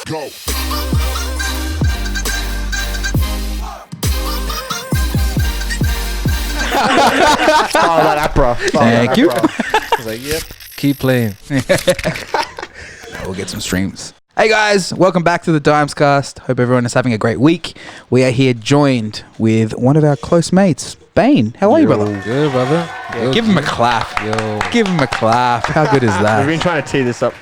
Go. Follow that opera. Thank you. I was like, yep, keep playing. We'll get some streams. Hey guys, welcome back to the DimesCast. Hope everyone is having a great week. We are here joined with one of our close mates, B.A.N E. How are you, brother? Good, brother. Yeah, Good. give him a clap. Yo. Give him a clap. How good is We've that? been trying to tee this up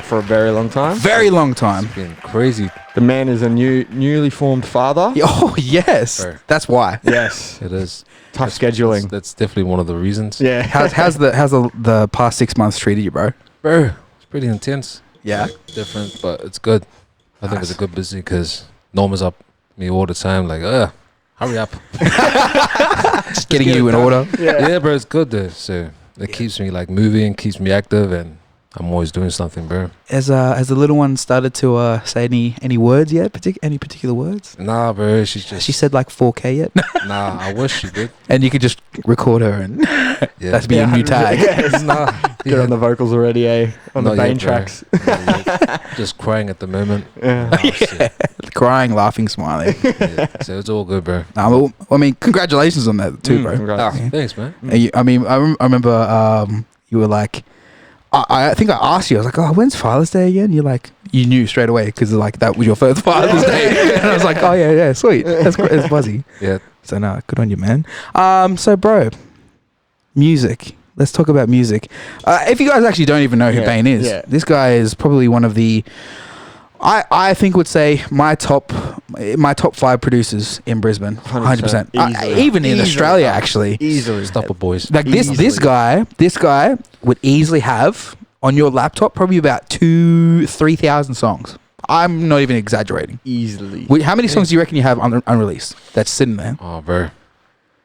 for a very long time. Very long time. It's been crazy. The man is a newly formed father. Oh, yes. Sure. That's why. Yes. It is. Tough scheduling. That's definitely one of the reasons. Yeah. How's the past 6 months treated you, bro? Bro, it's pretty intense. Yeah. Different, but it's good. I think it's a good busy because Norma's up me all the time, like, hurry up. Just getting you in order. Yeah, bro, it's good though. So it keeps me like moving, keeps me active, and I'm always doing something, bro. Has the little one started to say any words yet? Any particular words? Nah, bro, she's just. She said like 4K yet? Nah, I wish she did. And you could just record her and Yeah. that's be a new tag. Yes. Nah, Get on the vocals already, eh? On the Not B.A.N.E yet, bro. tracks. Not yet. Just crying at the moment. Yeah. Oh, shit. Crying, laughing, smiling. Yeah. So it's all good, bro. Well, I mean, congratulations on that too, bro. Congrats. Ah, thanks, man. And I mean, I remember you were like, I think I asked you, I was like, oh, when's Father's Day again? You're like, you knew straight away because like that was your first Father's Day. And I was like, oh yeah, sweet. That's buzzy. Yeah. So no, good on you, man. So bro, music. Let's talk about music. If you guys actually don't even know who B.A.N.E is, this guy is probably one of the, I think would say my top 5 producers in Brisbane, 100%. Even in Australia, actually. Easily. Stop it, boys. Like this guy would easily have on your laptop probably about 2,000-3,000 songs. I'm not even exaggerating. Easily. How many songs do you reckon you have unreleased that's sitting there? Oh, bro.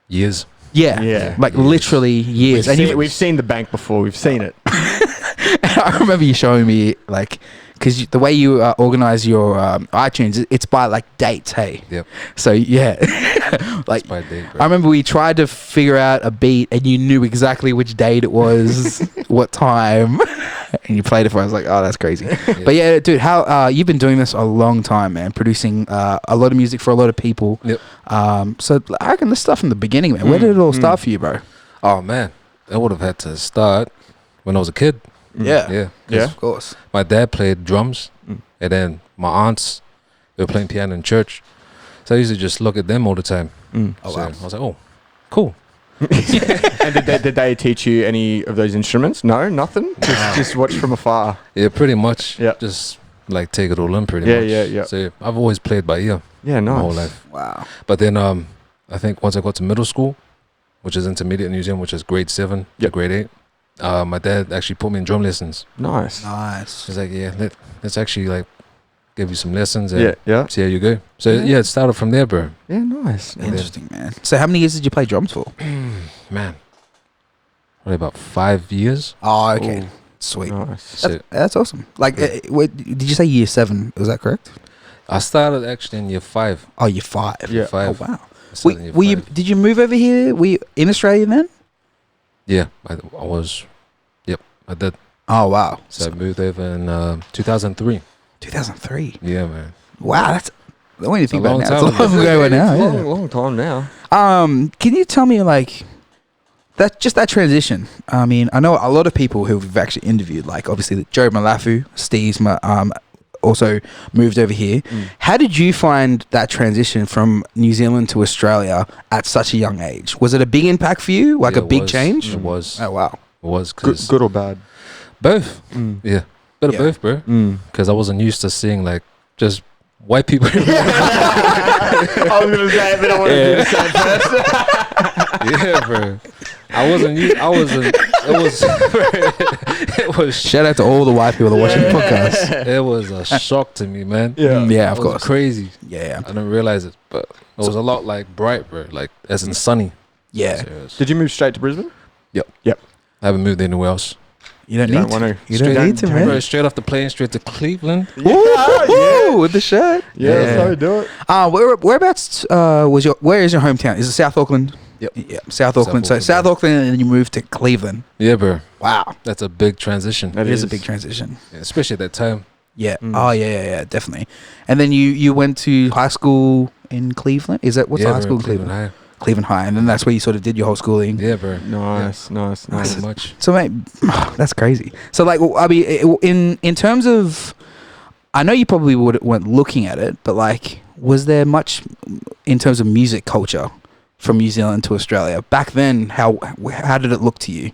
Years. Yeah. Like literally years. We've seen the bank before. We've seen it. I remember you showing me like, because the way you organize your iTunes, it's by like dates, hey? Yep. So yeah, like It's by date, bro. I remember we tried to figure out a beat and you knew exactly which date it was, what time, and you played it for us. I was like, oh, that's crazy. But yeah, dude, how you've been doing this a long time, man, producing a lot of music for a lot of people. Yep. So I reckon let's start from the beginning, man. Where did it all start for you, bro? Oh, man. I would have had to start when I was a kid. Yeah. Yeah. Yeah. Of course. My dad played drums, and then my aunts, they were playing piano in church. So I used to just look at them all the time. Oh, So wow. I was like, oh, cool. And did they teach you any of those instruments? No, nothing. Just watch from afar. Yeah, pretty much. Yeah. Just like take it all in pretty Yeah, much. yeah. So I've always played by ear Yeah, my whole nice. life. Wow. But then I think once I got to middle school, which is intermediate in New Zealand, which is grade 7 to Yep. grade 8, my dad actually put me in drum lessons. Nice. Nice. He's like, yeah, let's actually like give you some lessons and Yeah. see how you go. So Yeah. yeah, it started from there, bro. Yeah, nice. Interesting, man. So how many years did you play drums for? Man, probably about 5 years. Oh, okay. Ooh. Sweet. Nice. So That's awesome. Like, did you say year 7? Was that correct? I started actually in year 5. Oh, year 5. Yeah. 5. Oh, wow. I started in year Were you? 5. Did you move over here? Were you in Australia then? Yeah, I was. Yep, I did. Oh, wow. So I moved over in 2003. 2003. Yeah, man. Wow, that's. When you think a about it long now, time it's a long ago. ago now. It's Yeah. long time now. Can you tell me like that transition? I mean, I know a lot of people who we've actually interviewed, like obviously Joe Malafu, Steve's also moved over here. How did you find that transition from New Zealand to Australia at such a young age? Was it a big impact for you? Like Yeah, a big it was. change? It was. Oh wow. It was Good, because good or bad? both. Yeah, bit Yeah. of both, bro. Because I wasn't used to seeing like just white people. I was gonna say it, but I wanted to say it first. Yeah, bro. I wasn't. It was. Shout out to all the white people that are watching the podcast. It was a shock to me, man. Yeah, of It was course. crazy. Yeah. I didn't realize it, but it was a lot like bright, bro. Like as in sunny. Yeah. So it was- Did you move straight to Brisbane? I haven't moved anywhere else. You don't You need don't to. want to. You don't need to, man. Bro, straight off the plane, straight to Cleveland. Ooh, with the shirt. Yeah, that's how we do it. Whereabouts where is your hometown? Is it South Auckland? Yep. Yeah, South Auckland. So Auckland, South yeah. Auckland, and then you moved to Cleveland. Yeah, bro. Wow, That's a big transition. That it is a big transition. Yeah, especially at that time. Yeah. Oh, yeah, definitely. And then you went to high school in Cleveland. Is that what's the high school in Cleveland? High. Cleveland High, and then that's where you sort of did your whole schooling. Yeah, bro. Nice. Pretty much. So, mate, that's crazy. So, like, I mean, in terms of, I know you probably weren't looking at it, but like, was there much in terms of music culture from New Zealand to Australia back then? How did it look to you?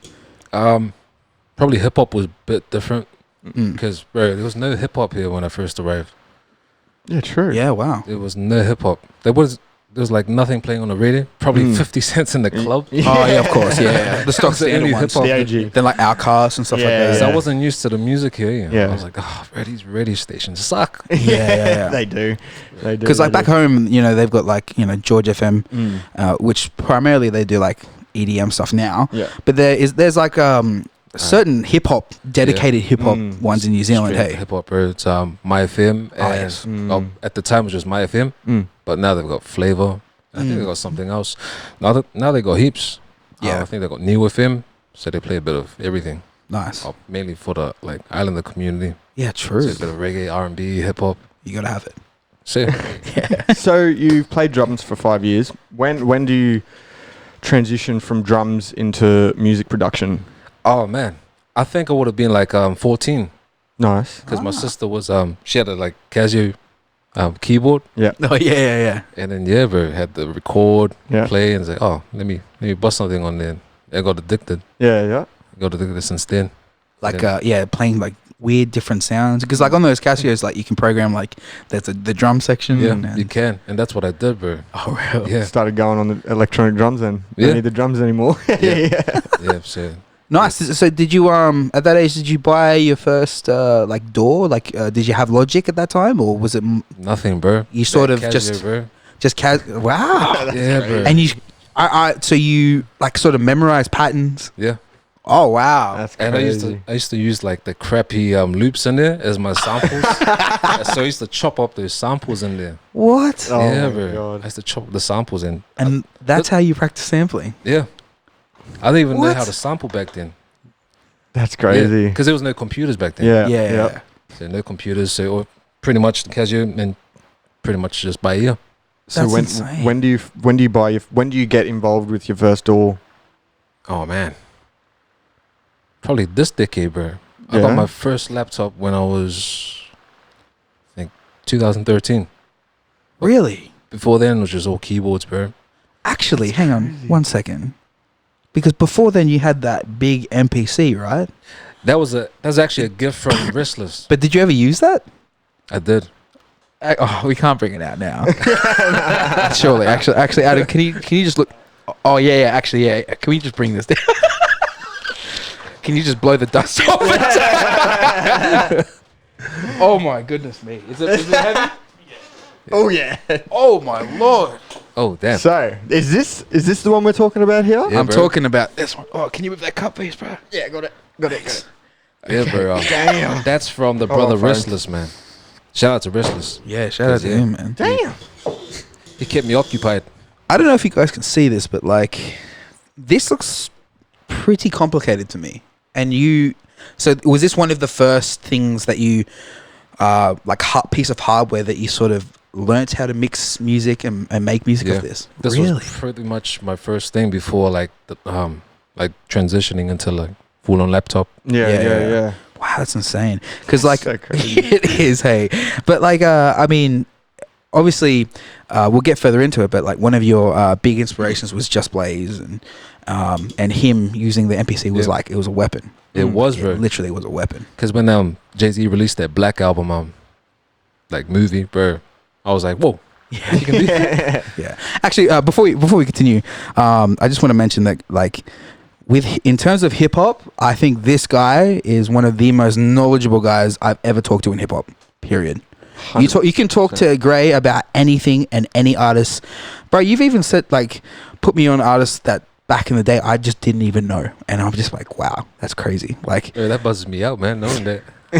Probably hip hop was a bit different Mm. because, bro, there was no hip hop here when I first arrived. Yeah, true. Yeah, wow. There was no hip hop. There was like nothing playing on the radio. Probably 50 cents in the club. Oh, yeah, of course, yeah. The stock That was the standard only ones. hip-hop. The OG. Then like Outcast and stuff like Yeah, that. So I wasn't used to the music here. You know? Yeah. I was like, oh, bro, these radio stations suck. Yeah. They do. Because like back home, you know, they've got like, you know, George FM, which primarily they do like EDM stuff now. Yeah. But there's like certain hip hop, dedicated hip hop ones in New Zealand. Straight Hey, hip hop, bro. It's My FM. And yes. at the time it was just My FM, but now they've got Flavor. I think they got something else. Now they got heaps. Yeah. I think they got New FM, so they play a bit of everything. nice. Mainly for the like Islander community. Yeah, true. So a bit of reggae, R&B, hip hop. You gotta have it. So So you've played drums for 5 years. When do you transition from drums into music production? oh man, I think I would have been like 14 Nice. because my sister was she had a like Casio keyboard, Oh yeah. and then bro, had to record, Yeah. play, and say, oh, let me bust something on there. I got addicted. Yeah. Got addicted since then. Like playing like weird different sounds because like on those Casios like you can program like there's the drum section. Yeah, and you can, and that's what I did, bro. Oh really? Yeah, Started going on the electronic drums then. Yeah. Don't need the drums anymore. yeah. So Nice. So did you at that age did you buy your first like DAW? Like did you have Logic at that time or was it nothing, bro. you sort of Casio, bro. wow. Yeah, bro. And you so you like sort of memorize patterns. Yeah, Oh wow. That's and crazy. I used to use like the crappy loops in there as my samples. So I used to chop up those samples in there. What? Oh yeah, my bro. God. I used to chop the samples in. And that's how you practice sampling. Yeah, I didn't even know What? how to sample back then. That's crazy. Because there was no computers back then. Yeah. Yeah. So no computers. So or pretty much Casio and pretty much just by ear. So That's when insane. when do you get involved with your first DAW? Oh man, probably this decade, bro. I Yeah. got my first laptop when I was, I think, 2013. Really? Before then, it was just all keyboards, bro. Actually, hang on 1 second. Because before then you had that big MPC, right? That was actually a gift from Restless. But did you ever use that? I did. Oh, we can't bring it out now. Surely, actually, Adam, can you just look? Oh yeah, actually, yeah. Can we just bring this down? Can you just blow the dust off it? Oh my goodness me! Is it heavy? Oh yeah. Oh my lord! Oh damn. So is this the one we're talking about here? Yeah, I'm bro. talking about this one. Oh, can you move that cup, please, bro? Yeah, got it. Yeah, bro. Damn. That's from the brother fine. Restless, man. Shout out to Restless. Yeah, shout out to Yeah. him, man. Damn. He kept me occupied. I don't know if you guys can see this, but like, this looks pretty complicated to me. And so was this one of the first things that you, like, piece of hardware that you sort of learnt how to mix music and make music Yeah. of this? This Really? was pretty much my first thing before like like transitioning into like full on laptop. Yeah. Wow, that's insane. Because like, So crazy. it is, hey. But like, I mean, obviously, we'll get further into it. But like, one of your big inspirations was Just Blaze, and him using the MPC was Yeah. like it was a weapon. It was, It bro. literally was a weapon. Because when Jay-Z released that Black album, like movie, bro, I was like, whoa. Yeah, you can do that. Yeah. Actually, before we continue, I just want to mention that like, in terms of hip hop, I think this guy is one of the most knowledgeable guys I've ever talked to in hip hop. Period. You can talk to Gray about anything and any artist, bro. You've even said like put me on artists that back in the day I just didn't even know, and I'm just like, wow, that's crazy. Like, Yeah, that buzzes me out, man, knowing that. no,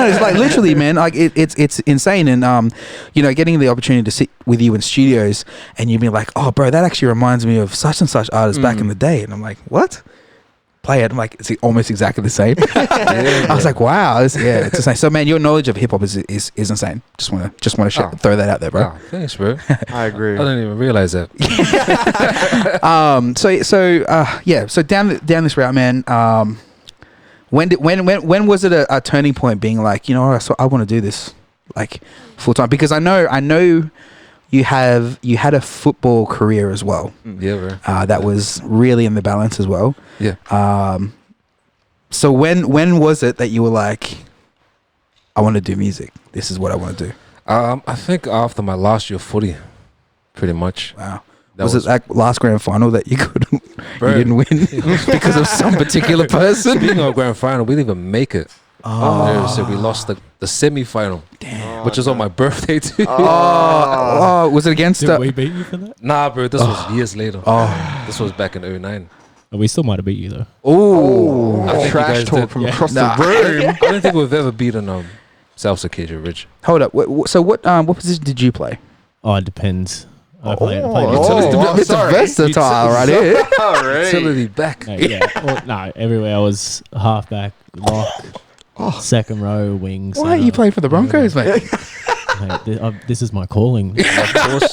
it's like literally, man. Like it's insane, and you know, getting the opportunity to sit with you in studios, and you be like, oh, bro, that actually reminds me of such and such artists back in the day, and I'm like, what? play it. I'm like, it's almost exactly the same. I was like, wow, it's insane. So man, your knowledge of hip hop is insane. Just want to throw that out there, bro. Oh, thanks, bro. I agree. I didn't even realize that. So down this route, man. When was it a turning point? Being like, you know, I want to do this like full time, because I know you had a football career as well. Yeah, bro. That was really in the balance as well. Yeah. So when was it that you were like, I want to do music? This is what I want to do. I think after my last year of footy, pretty much. Wow. That Was it that last grand final that you didn't win because of some particular person? Speaking of grand final, we didn't even make it. So we lost the semi-final. Damn. Which was on my birthday too. Was it against? Did we beat you for that? Nah, bro, this was years later. This was back in 2009. We still might have beat you though. Oh, I think you trash guys talk did. from Yeah. across Nah. the room. I don't think we've ever beaten South Acacia Ridge. hold up. So what position did you play? Oh, it depends. I played Mr. Versatile right here. Utility back. yeah. Well, no, everywhere I was halfback, lock, second row, wings. Why you playing for the Broncos, mate? This is my calling. Of course.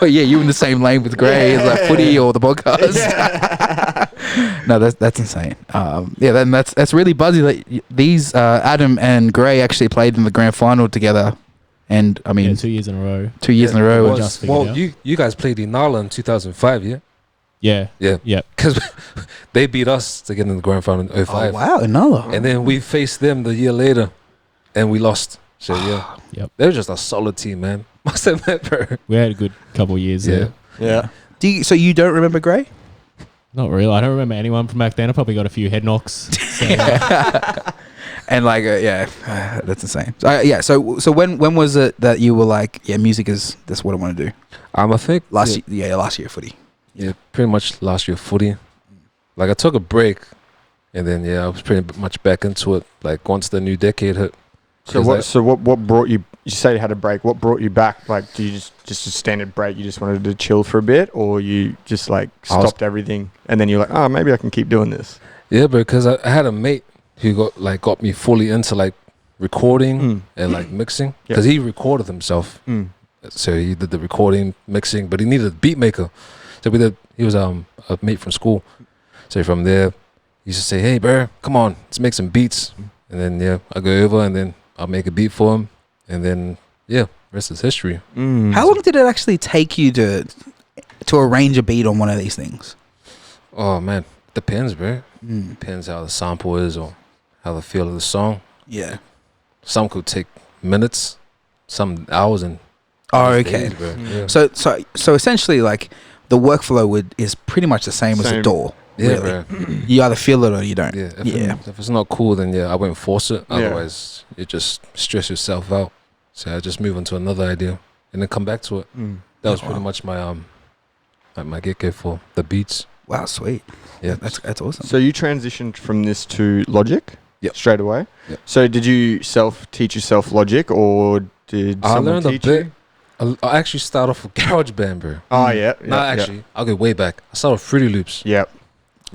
Oh yeah, you in the same lane with Gray, as like footy or the podcast. No, that's insane. Then that's really buzzy that these Adam and Gray actually played in the grand final together, and I mean 2 years in a row. 2 years in a row. was- just figured out. you guys played Inala in 2005, yeah? Yeah. Yeah. Yeah. Because they beat us to get in the grand final in Oh 05. wow, another. And then we faced them the year later, and we lost. So yeah, Yep. they were just a solid team, man. Must admit, bro. We had a good couple of years Yeah. there. Yeah. So you don't remember Gray? Not really. I don't remember anyone from back then. I probably got a few head knocks. So, And like that's insane. So when was it that you were like, yeah, music is that's what I want to do? I think Last year footy. Yeah, pretty much last year footy. Like I took a break, and then I was pretty much back into it. Like once the new decade hit. So what brought you? You say you had a break. What brought you back? Like, do you just a standard break? You just wanted to chill for a bit, or you just like stopped everything and then you're like, oh, maybe I can keep doing this. Yeah, because I had a mate who got me fully into like recording and like mixing, because he recorded himself. So he did the recording, mixing, but he needed a beat maker. So he was a mate from school. So from there, he used to say, hey, bro, come on, let's make some beats. And then I go over and then I'll make a beat for him. And then rest is history. How long did it actually take you to arrange a beat on one of these things? Oh man, depends, bro. Depends how the sample is or how the feel of the song. Yeah. Some could take minutes, some hours, and okay. days, bro. Yeah. So essentially, like the workflow is pretty much the same as a door. Yeah, really. bro. You either feel it or you don't. Yeah. If it's not cool, then I won't force it. Yeah. Otherwise, you just stress yourself out. So I just move on to another idea and then come back to it. That was pretty much my like my get-go for the beats. Wow, sweet. Yeah, That's awesome. So you transitioned from this to Logic straight away? Yep. So did you teach yourself Logic, or did I someone learned a teach bit. you? I actually started off with GarageBand, bro. Oh, yeah. No, actually, I'll go way back. I started with Fruity Loops. Yep.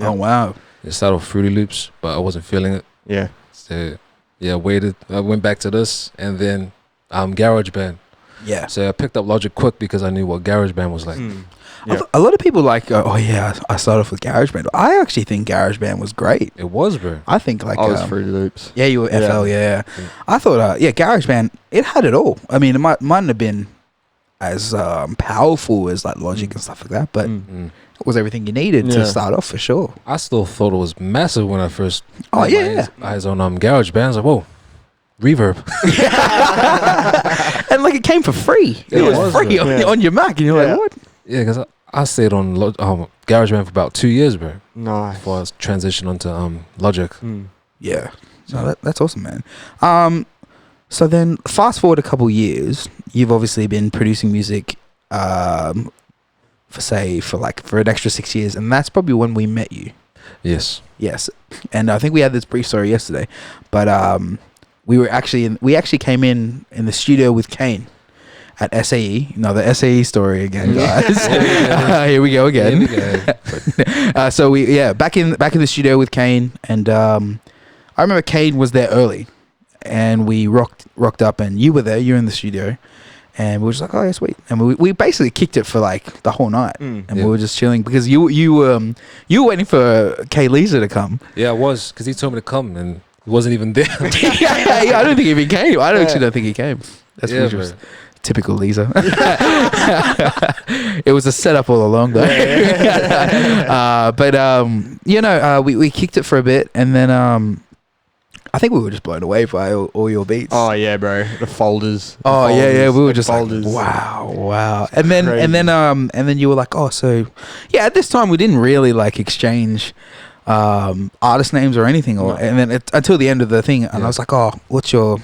Oh wow. I started with Fruity Loops, but I wasn't feeling it. Yeah. So waited. I went back to this, and then GarageBand. Yeah. So I picked up Logic quick because I knew what GarageBand was like. Yeah. A lot of people like, I started off with GarageBand. I actually think GarageBand was great. It was, bro. I think like I was Fruity Loops. yeah, you were Yeah. FL, yeah. I thought GarageBand, it had it all. I mean, it mightn't have been as powerful as like Logic and stuff like that, but it was everything you needed to start off for sure. I still thought it was massive when I first Oh, got yeah. my eyes on GarageBand. I was like, whoa, reverb. And like it came for free. Yeah, It it was was, free bro. on your Mac, and you're Yeah. like, what? Yeah, because I stayed on GarageBand for about 2 years, bro, Nice. before I transitioned onto Logic. Yeah. So that's awesome, man. So then fast forward a couple years, you've obviously been producing music for an extra 6 years, and that's probably when we met you. Yes. Yes. And I think we had this brief story yesterday, but we actually came in the studio with Kane. at SAE. Another SAE story again, guys. Here we go again. So back in the studio with Kane, and I remember Kane was there early, and we rocked up, and you were there. You were in the studio, and we were just like, oh yeah, sweet. And we basically kicked it for like the whole night, and we were just chilling because you were waiting for K Lisa to come. Yeah, I was, because he told me to come, and he wasn't even there. I don't think he even came. I actually don't think he came. That's Yeah, just typical Lisa. It was a setup all along, though. But we kicked it for a bit, and then I think we were just blown away by all your beats. Oh yeah, bro, the folders. We were just folders. like, wow. And then you were like, oh, so yeah. At this time, we didn't really like exchange artist names or anything, and then until the end of the thing, and I was like, oh, what's your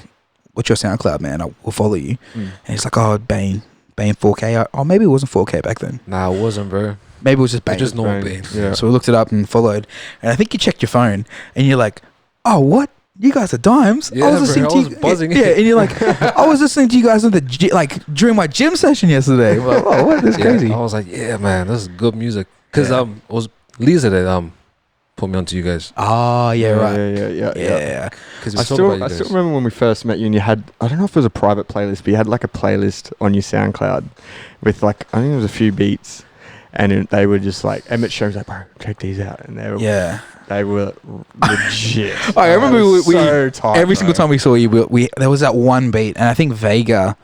SoundCloud, man? I will follow you. And he's like, oh, B.A.N.E 4K. Oh, maybe it wasn't 4K back then. Nah, it wasn't, bro. Maybe it was just B.A.N.E. Just normal B.A.N.E. Yeah. So we looked it up and followed, and I think you checked your phone, and you're like, oh, what? You guys are Dimes? Yeah, I was listening to you. buzzing. Yeah, and you're like, I was listening to you guys during my gym session yesterday. I'm like, oh, what? That's crazy. I was like, yeah, man, this is good music. Because it was Lisa that put me onto you guys. Oh, yeah, right. Yeah. Because I still remember when we first met you, and you had, I don't know if it was a private playlist, but you had like a playlist on your SoundCloud with like, I think it was a few beats, and they were just like, Emmett Show was like, bro, check these out, and they were legit. I remember we so tight, every single bro. time we saw you, there was that one beat, and I think Vega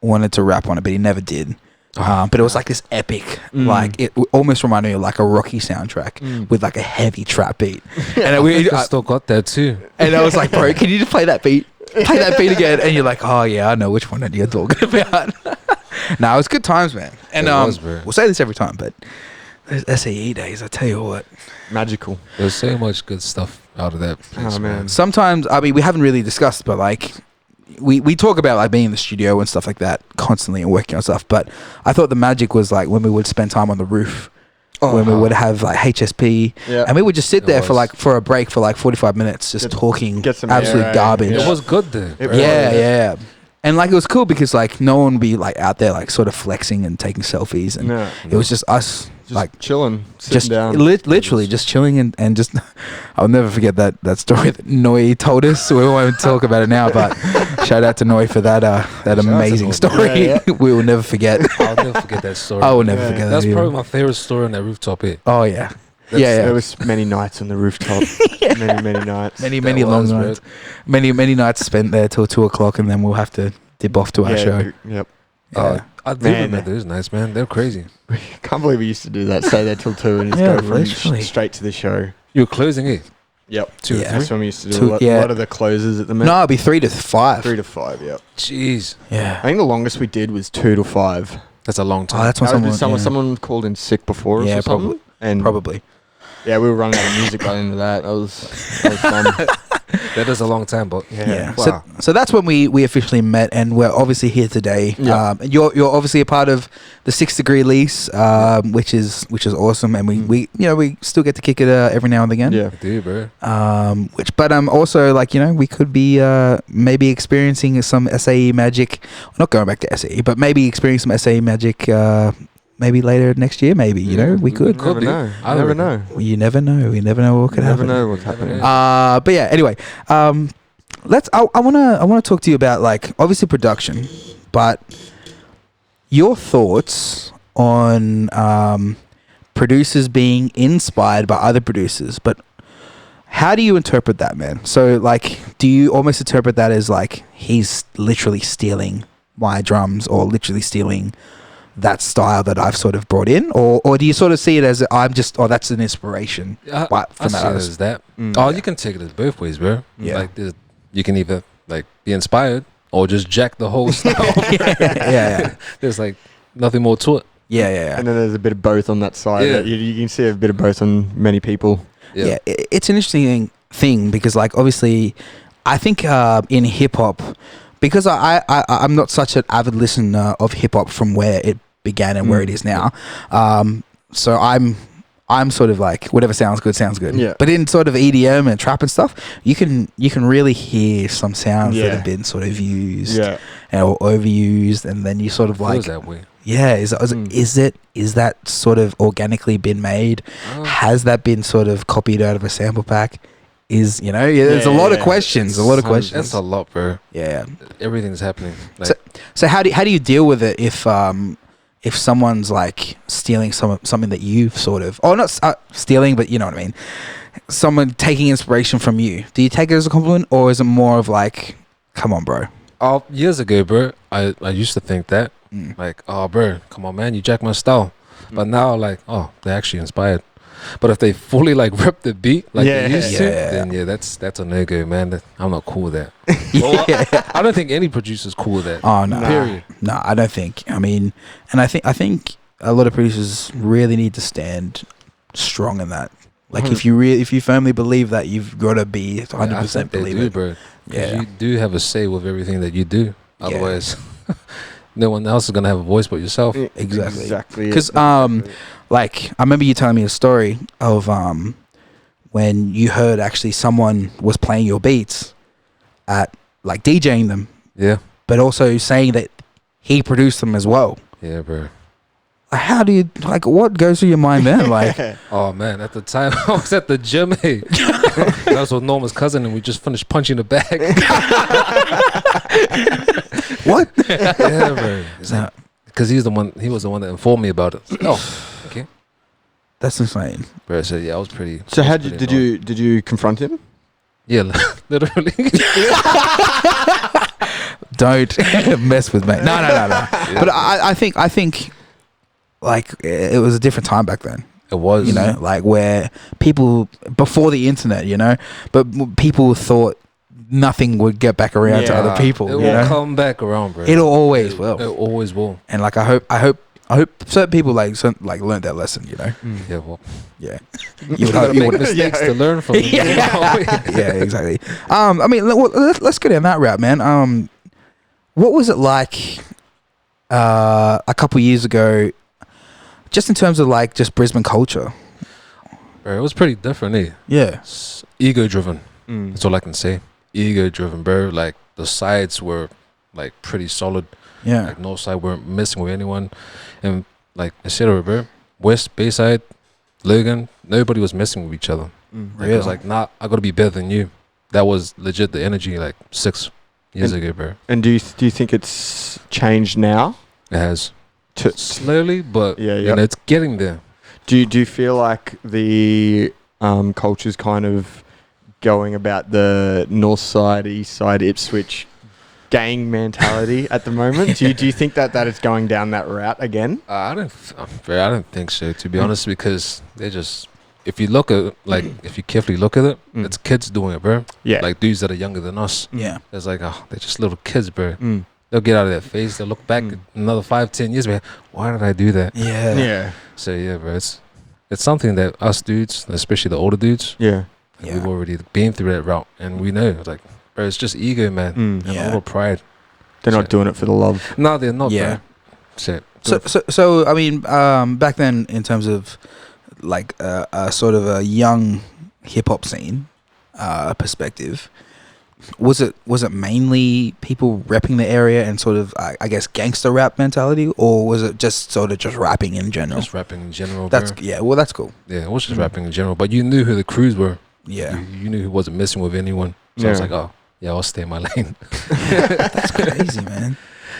wanted to rap on it, but he never did. But it was like this epic, like it almost reminded me of like a Rocky soundtrack with like a heavy trap beat. And I still got that too. And I was like, bro, can you just play that beat? Play that beat again. And you're like, oh yeah, I know which one you're talking about. Nah, it was good times, man. And we'll say this every time, but those SAE days, I tell you what, magical. There's so much good stuff out of that place, Oh man. sometimes, I mean, we haven't really discussed, but like we talk about like being in the studio and stuff like that constantly and working on stuff, but I thought the magic was like when we would spend time on the roof, when we would have like HSP, and we would just sit there for a break for like 45 minutes just talking get some absolute air, garbage. It was good there. Yeah. And like it was cool because like no one would be like out there like sort of flexing and taking selfies, and it was just us just like chilling, just sitting down. literally just chilling and just I'll never forget that story that Noi told us. We won't talk about it now, but shout out to Noi for that amazing story. Yeah. We will never forget. I'll never forget that story. I will never forget that. That's either. probably my favorite story on that rooftop here. Oh yeah. There was many nights on the rooftop. Many nights. Many long nights. Many nights spent there till 2:00, and then we'll have to dip off to our show. Yep. I do remember those nights, man. They're crazy. Can't believe we used to do that. Stay there till 2 and just go from straight to the show. You were closing it. Yep. 2 or 3. That's when we used to do a lot of the closes at the minute. No, it'd be 3 to 5. 3 to 5. Yep. Jeez. Yeah. I think the longest we did was 2 to 5. That's a long time. Oh, that's when Someone called in sick before us. Yeah, or something. Probably. Yeah, we were running out of music by the end of that. That was fun. That is a long time, but Yeah. Wow. So that's when we officially met, and we're obviously here today. Yeah. You're obviously a part of the 6 Degree Lease, which is awesome, and we still get to kick it every now and again. Yeah. I do, bro. But also like we could be maybe experiencing some SAE magic. Not going back to SAE, but maybe experiencing some SAE magic. Maybe later next year, maybe we could. You never know. I never reckon. know. You never know. We never know what could happen. Never know what's happening. But yeah. Anyway, I wanna talk to you about like obviously production, but your thoughts on producers being inspired by other producers. But how do you interpret that, man? So like, do you almost interpret that as like he's literally stealing my drums or literally stealing that style that I've sort of brought in, or do you sort of see it as that's an inspiration I from see that it artist? as that. Oh, you can take it as both ways, bro. Yeah. Like you can either like be inspired or just jack the whole style. yeah. There's like nothing more to it. Yeah. And then there's a bit of both on that side. Yeah. You can see a bit of both on many people. Yeah, it's an interesting thing because like obviously I think in hip hop, because I'm not such an avid listener of hip hop from where it began and where it is now, so I'm sort of like whatever sounds good. Yeah. But in sort of EDM and trap and stuff, you can really hear some sounds that have been sort of used or overused, and then you sort of like, Feels that way. yeah, is that sort of organically been made? Has that been sort of copied out of a sample pack? There's a lot of questions. That's a lot, bro. Yeah. Everything's happening. Like, So how do you deal with it if someone's like stealing something that you've sort of, or not stealing, but you know what I mean, someone taking inspiration from you? Do you take it as a compliment, or is it more of like, come on, bro? years ago, bro, I used to think that. Like, oh, bro, come on, man, you jack my style. But now, like, oh, they're actually inspired. But if they fully like rip the beat like they used to, then that's a no-go, man. I'm not cool with that. Well, I don't think any producer's cool with that. Oh no, period. No, I don't think. I mean, and I think a lot of producers really need to stand strong in that. Like, if you firmly believe that, you've got to be 100% believe it, bro. Yeah, you do have a say with everything that you do. Otherwise, no one else is gonna have a voice but yourself. Exactly. Because like, I remember you telling me a story of when you heard actually someone was playing your beats at, like, DJing them. Yeah. But also saying that he produced them as well. Yeah, bro. How do you, like, what goes through your mind then? Like, oh man, at the time I was at the gym. Hey, that was with Norma's cousin, and we just finished punching the bag. What? Yeah, bro. Because he was the one that informed me about it. Oh, okay. That's insane, bro. So yeah, I was pretty. So did you confront him? Yeah, literally. Don't mess with me. No. Yeah. But I think like, it was a different time back then. It was, you know, like, where people, before the internet, you know, but people thought nothing would get back around to other people. It will come back around, bro. It'll always will. It always will. And like, I hope certain people like learned that lesson, you know. Yeah, well, yeah. You gotta make mistakes to learn from. Yeah, exactly. I mean, let's go down that route, man. What was it like a couple years ago, just in terms of like just Brisbane culture? Bro, it was pretty different, eh? Yeah. Ego driven. That's all I can say. Ego driven, bro. Like, the sides were like pretty solid. Yeah. Like, no side weren't messing with anyone. And like, etc., bro. West, Bayside, Logan, nobody was messing with each other. Like, it was like, nah, I gotta be better than you. That was legit the energy like 6 years ago, bro. And do you think it's changed now? It has. Slowly, but you know, it's getting there. Do you feel like the culture's kind of going about the north side, east side, Ipswich gang mentality at the moment? Do you think that it's going down that route again? I don't think so, to be honest, because they just, if you look at, like, if you carefully look at it, it's kids doing it, bro. Yeah. Like, dudes that are younger than us. Yeah. It's like, oh, they're just little kids, bro. They'll get out of that phase. They'll look back another 5-10 years, man. Why did I do that? Yeah. Yeah. So yeah, bro, it's something that us dudes, especially the older dudes, we've already been through that route, and we know, like, bro, it's just ego, man, and a little pride. They're not doing it for the love. No, they're not. Yeah. Bro. So I mean, back then, in terms of like a sort of a young hip hop scene perspective, was it mainly people repping the area and sort of I guess gangster rap mentality, or was it just sort of just rapping in general? Just rapping in general. That's bro. Well, that's cool. Yeah, it was just rapping in general, but you knew who the crews were. Yeah, you knew who wasn't messing with anyone. So I was like, oh yeah, I'll stay in my lane. That's crazy, man.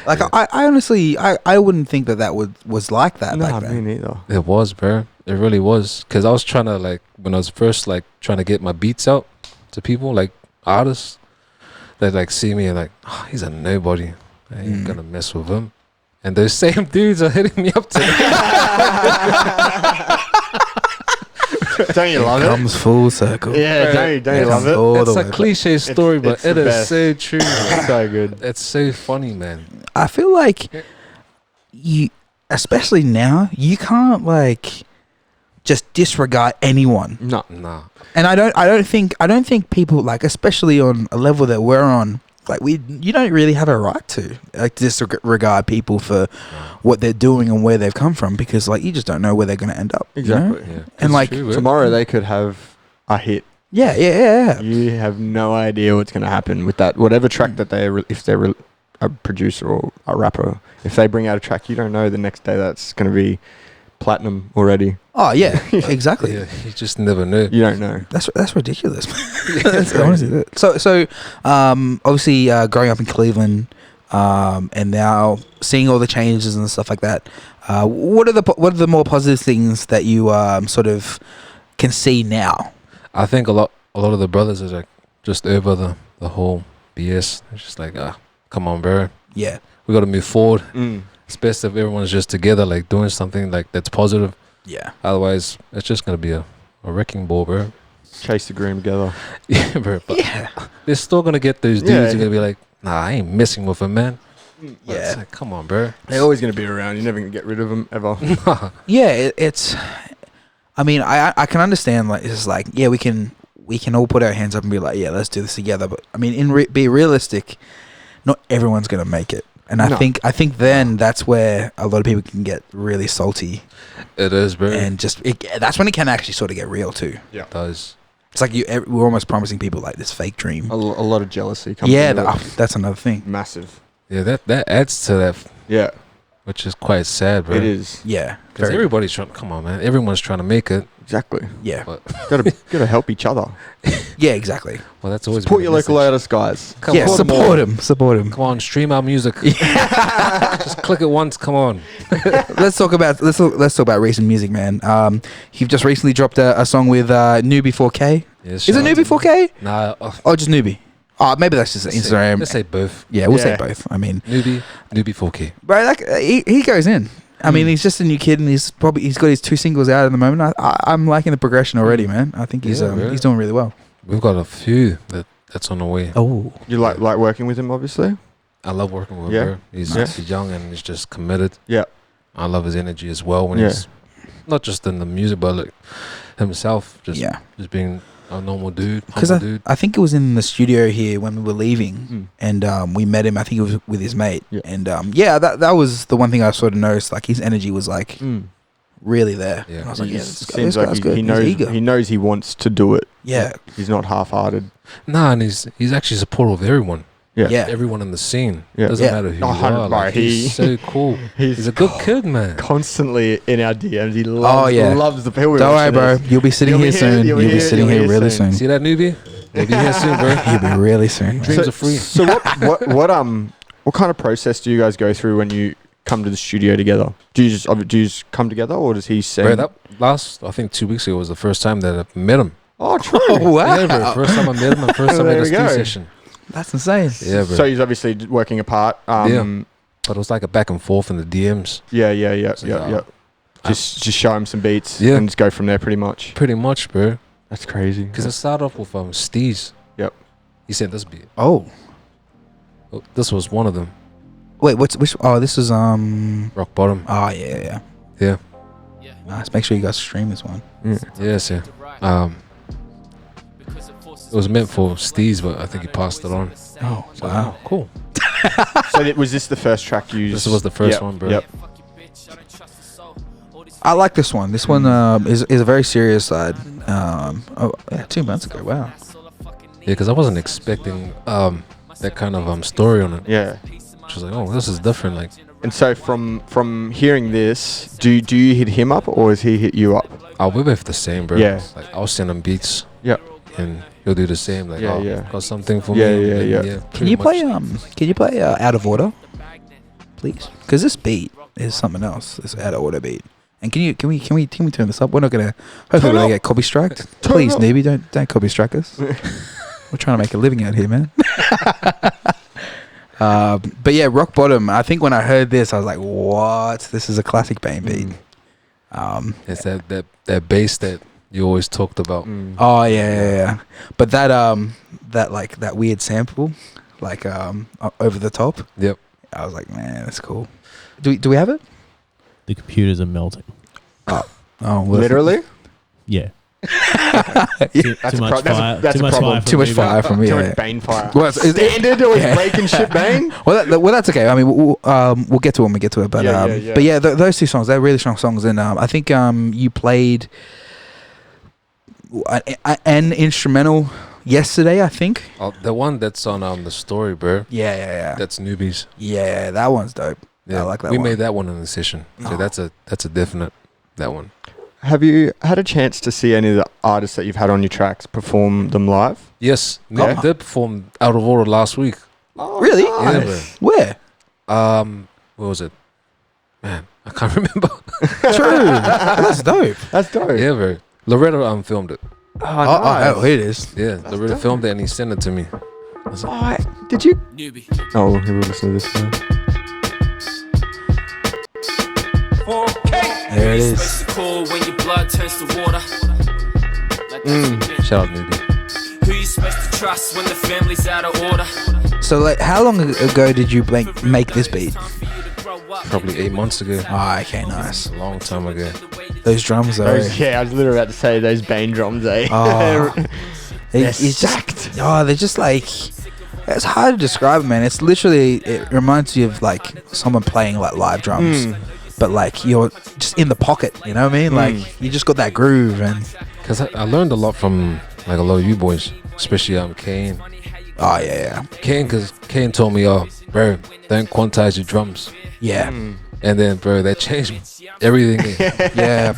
Like, I honestly I wouldn't think that was like that back then. Me neither. It was, bro. It really was. Because I was trying to, like, when I was first like trying to get my beats out to people, like artists, they like see me and like, oh, he's a nobody. I ain't gonna mess with him. And those same dudes are hitting me up today. Don't you love it? Comes full circle. Yeah, don't you love it? It's a cliche story, but it is so true. It's so good. It's so funny, man. I feel like you, especially now, you can't like just disregard anyone. No. And I don't think people, like, especially on a level that we're on, Like you don't really have a right to like disregard people for what they're doing and where they've come from, because like you just don't know where they're going to end up. Exactly. You know? Yeah. And like Tomorrow they could have a hit. Yeah. You have no idea what's going to happen with that. Whatever track that if they're a producer or a rapper, if they bring out a track, you don't know the next day that's going to be platinum already. Oh yeah, exactly. Yeah, you just never knew. You don't know. That's ridiculous. That's honestly. So obviously growing up in Cleveland, and now seeing all the changes and stuff like that. What are the more positive things that you sort of can see now? I think a lot of the brothers are like just over the whole BS. It's just like, come on, bro. Yeah. We got to move forward. Mm. It's best if everyone's just together, like doing something like that's positive. Yeah. Otherwise, it's just gonna be a wrecking ball, bro. Chase the groom together. Yeah, bro. But Yeah. they're still gonna get those dudes. Yeah. Who are gonna be like, nah, I ain't messing with him, man. Yeah. It's like, come on, bro. They're always going to be around. You're never going to get rid of them ever. Yeah. It's. I mean, I can understand. Like it's like we can all put our hands up and be like, yeah, let's do this together. But I mean, be realistic. Not everyone's gonna make it. And I think then that's where a lot of people can get really salty. It is, bro. And just that's when it can actually sort of get real too. Yeah. It does. It's like we're almost promising people like this fake dream. A lot of jealousy comes Yeah, into it. that's another thing. Massive. Yeah, that adds to that, Yeah, which is quite sad, bro. it is. Yeah, Because very- everybody's trying. Come on, man. Everyone's trying to make it. Exactly. Yeah, But Gotta help each other. yeah, exactly. well, that's always Support been your the local message. artists, guys. Come Yeah, on. support him. Come on, stream our music. Just click it once. Come on. let's talk about recent music, man. You've just recently dropped a song with Newby 4K. Yes, Is it Newby 4K? Nah. Oh, just Newby. Oh, maybe that's just Instagram. Let's say both. Yeah, we'll say Yeah. both. I mean, Newby 4K. bro, like he goes in. I mean, he's just a new kid, and he's got his 2 singles out at the moment. I'm liking the progression already, man. I think he's Yeah, really? he's doing really well. We've got a few that's on the way. Oh, You like working with him, obviously. I love working with Yeah. her. He's Yeah. he's young and he's just committed. Yeah. I love his energy as well when Yeah. he's not just in the music, but like himself, just being a normal dude, because humble dude. I think it was in the studio here when we were leaving, and we met him. I think it was with his mate, Yeah. and that was the one thing I sort of noticed. Like his energy was like really there. Yeah. And I was like, He yeah, seems this guy's like good. he He's knows eager. he knows he wants to do it. Yeah, He's not half-hearted. Nah, and he's actually supportive of everyone. yeah. Everyone in the scene. Yeah. Doesn't Yeah. matter who you 100, are. bro, Like, he's so cool. He's a good kid, man. Constantly in our DMs. He loves, yeah. loves the people. Don't worry, bro. You'll be sitting You'll here be soon. here- You'll be sitting here really soon. See that Newbie? They'll be here soon, bro. You'll be really soon. Dreams are free. So what kind of process do you guys go through when you come to the studio together? Do you just come together, or does he sing? Bro, that last, I think 2 weeks ago was the first time that I met him. Oh, true. Oh wow, Yeah, bro. First time I met him and first time There at a we go. studio session. that's insane. Yeah, bro. So he's obviously working apart. Yeah. But it was like a back and forth in the DMs. Yeah. So, Just show him some beats Yeah. and just go from there, pretty much. Pretty much, bro. That's crazy. Because I started off with Steez. Yep. He sent this beat. Oh Oh, this was one of them. wait, which? Oh, this is Rock Bottom. Oh yeah. Yeah. Nice. Make sure you guys stream this one. Yes, yeah. It was meant for Steez, but I think he passed it on. Oh So, wow. cool. So was this the first track you? This was the first one, bro. Yep. I like this one. This one is a very serious side. 2 months ago. Wow. Yeah, because I wasn't expecting that kind of story on it. Yeah. Which was like, oh, this is different. Like, And so from hearing this, do you hit him up or does he hit you up? we're both the same, bro. Yeah. Like, I'll send him beats. Yep. And he'll do the same. Like, Yeah, yeah. got something for Yeah, me. yeah, And yeah. Can you play Out of Order, please? Because this beat is something else. This Out of Order beat. And can we turn this up? We're not gonna. Hopefully, we're gonna get copy striked. Please, up. Newby, don't copy strike us. We're trying to make a living out here, man. But yeah, Rock Bottom. I think when I heard this, I was like, "What? This is a classic B.A.N.E beat." It's that bass that you always talked about. Oh yeah. But that weird sample, like over the top. Yep. I was like, man, that's cool. Do we have it? The computers are melting. Oh, well, Literally? Yeah. Too That's a much pro- fire. that's a Too much problem. fire. Too much fire from me. Too Yeah. much Bane fire. Well, it's- Standard always yeah. breaking shit, Bane. Well, that's okay. I mean, we'll get to it when we get to it. But Yeah. but yeah, those two songs, they're really strong songs. And I think you played an instrumental yesterday, I think. Oh, the one that's on the story, bro. Yeah. That's Newbies. Yeah, that one's dope. Yeah, I like that we one. made that one in the session. So Oh. that's a definite that one. Have you had a chance to see any of the artists that you've had on your tracks perform them live? Yes, Yeah. Nick did perform Out of Order last week. Oh, Really? Yeah, bro. Where? Where was it? Man, I can't remember. True. That's dope. That's dope. Yeah, bro. Loretta filmed it. Oh, Oh, here it is. Yeah, That's Loretta dope. filmed it and he sent it to me. I was like, Did you? Newby. Oh, here we'll listen to this now. There it is. Space cool when your blood turns to water. Like that's shout out Newby. who you supposed to trust when the family's out of order. So, like, how long ago did you make this beat? Probably 8 months ago. Oh, okay, nice. A long time ago. Those drums, though. Yeah, I was literally about to say those Bane drums, eh? Oh. They're It's just, stacked. they're just like, it's hard to describe, man. It's literally, it reminds you of like someone playing like live drums, but like you're just in the pocket, you know what I mean? Like you just got that groove, and Because I learned a lot from like a lot of you boys, especially Kane. oh yeah, Because Kane told me, oh, bro, don't quantize your drums. yeah, And then, bro, that changed everything. yeah.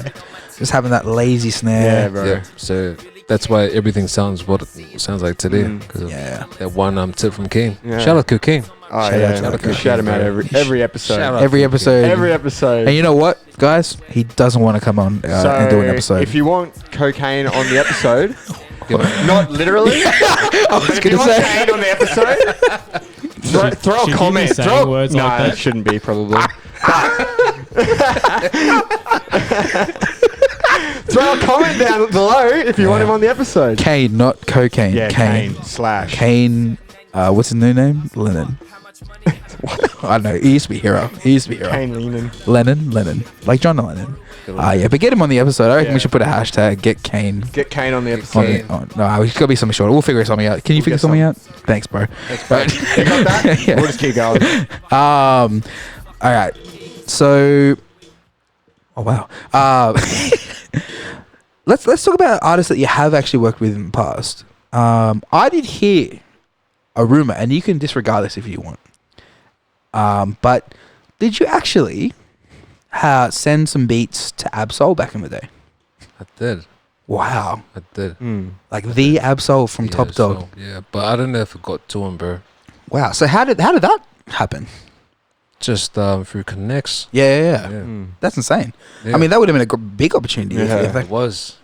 Just having that lazy snare. Yeah, bro. Yeah, so that's why everything sounds what it sounds like today. Because Yeah. that one tip from Kane. Yeah. Shout out to Kane. Oh, Shout yeah. out to Shout Cocaine, Shout him out bro. every episode. Shout out. Every episode. Every episode. And you know what, guys? He doesn't want to come on and do an episode. If you want cocaine on the episode, Give it- not literally, I but was if you gonna want say, Kane on the episode, throw should a you comment. be saying Throw words no, like that? it shouldn't be probably. Throw a comment down below if you want him on the episode. Kane, not cocaine. Yeah, Kane. Kane slash. Kane. What's his new name? Lennon. I don't know. He used to be Hero. Kane Lennon. Lennon. Like John Lennon. Yeah, but get him on the episode. I reckon Yeah. we should put a hashtag, get Kane. Get Kane on the On episode. the, no, it's got to be something short. We'll figure something out. Can you We'll figure get something out? Thanks, bro. Right. You got that? Yeah. We'll just keep going. All right. So, oh wow. Let's talk about artists that you have actually worked with in the past. I did hear a rumor, and you can disregard this if you want. But did you actually send some beats to Absol back in the day? I did. Wow. I did. Like the Absol from Yeah, Top Dog. so, yeah, but I don't know if it got to him, bro. Wow. So how did that happen? Just through connects. Yeah. Yeah. That's insane. Yeah. I mean, that would have been a big opportunity. Yeah. If It was.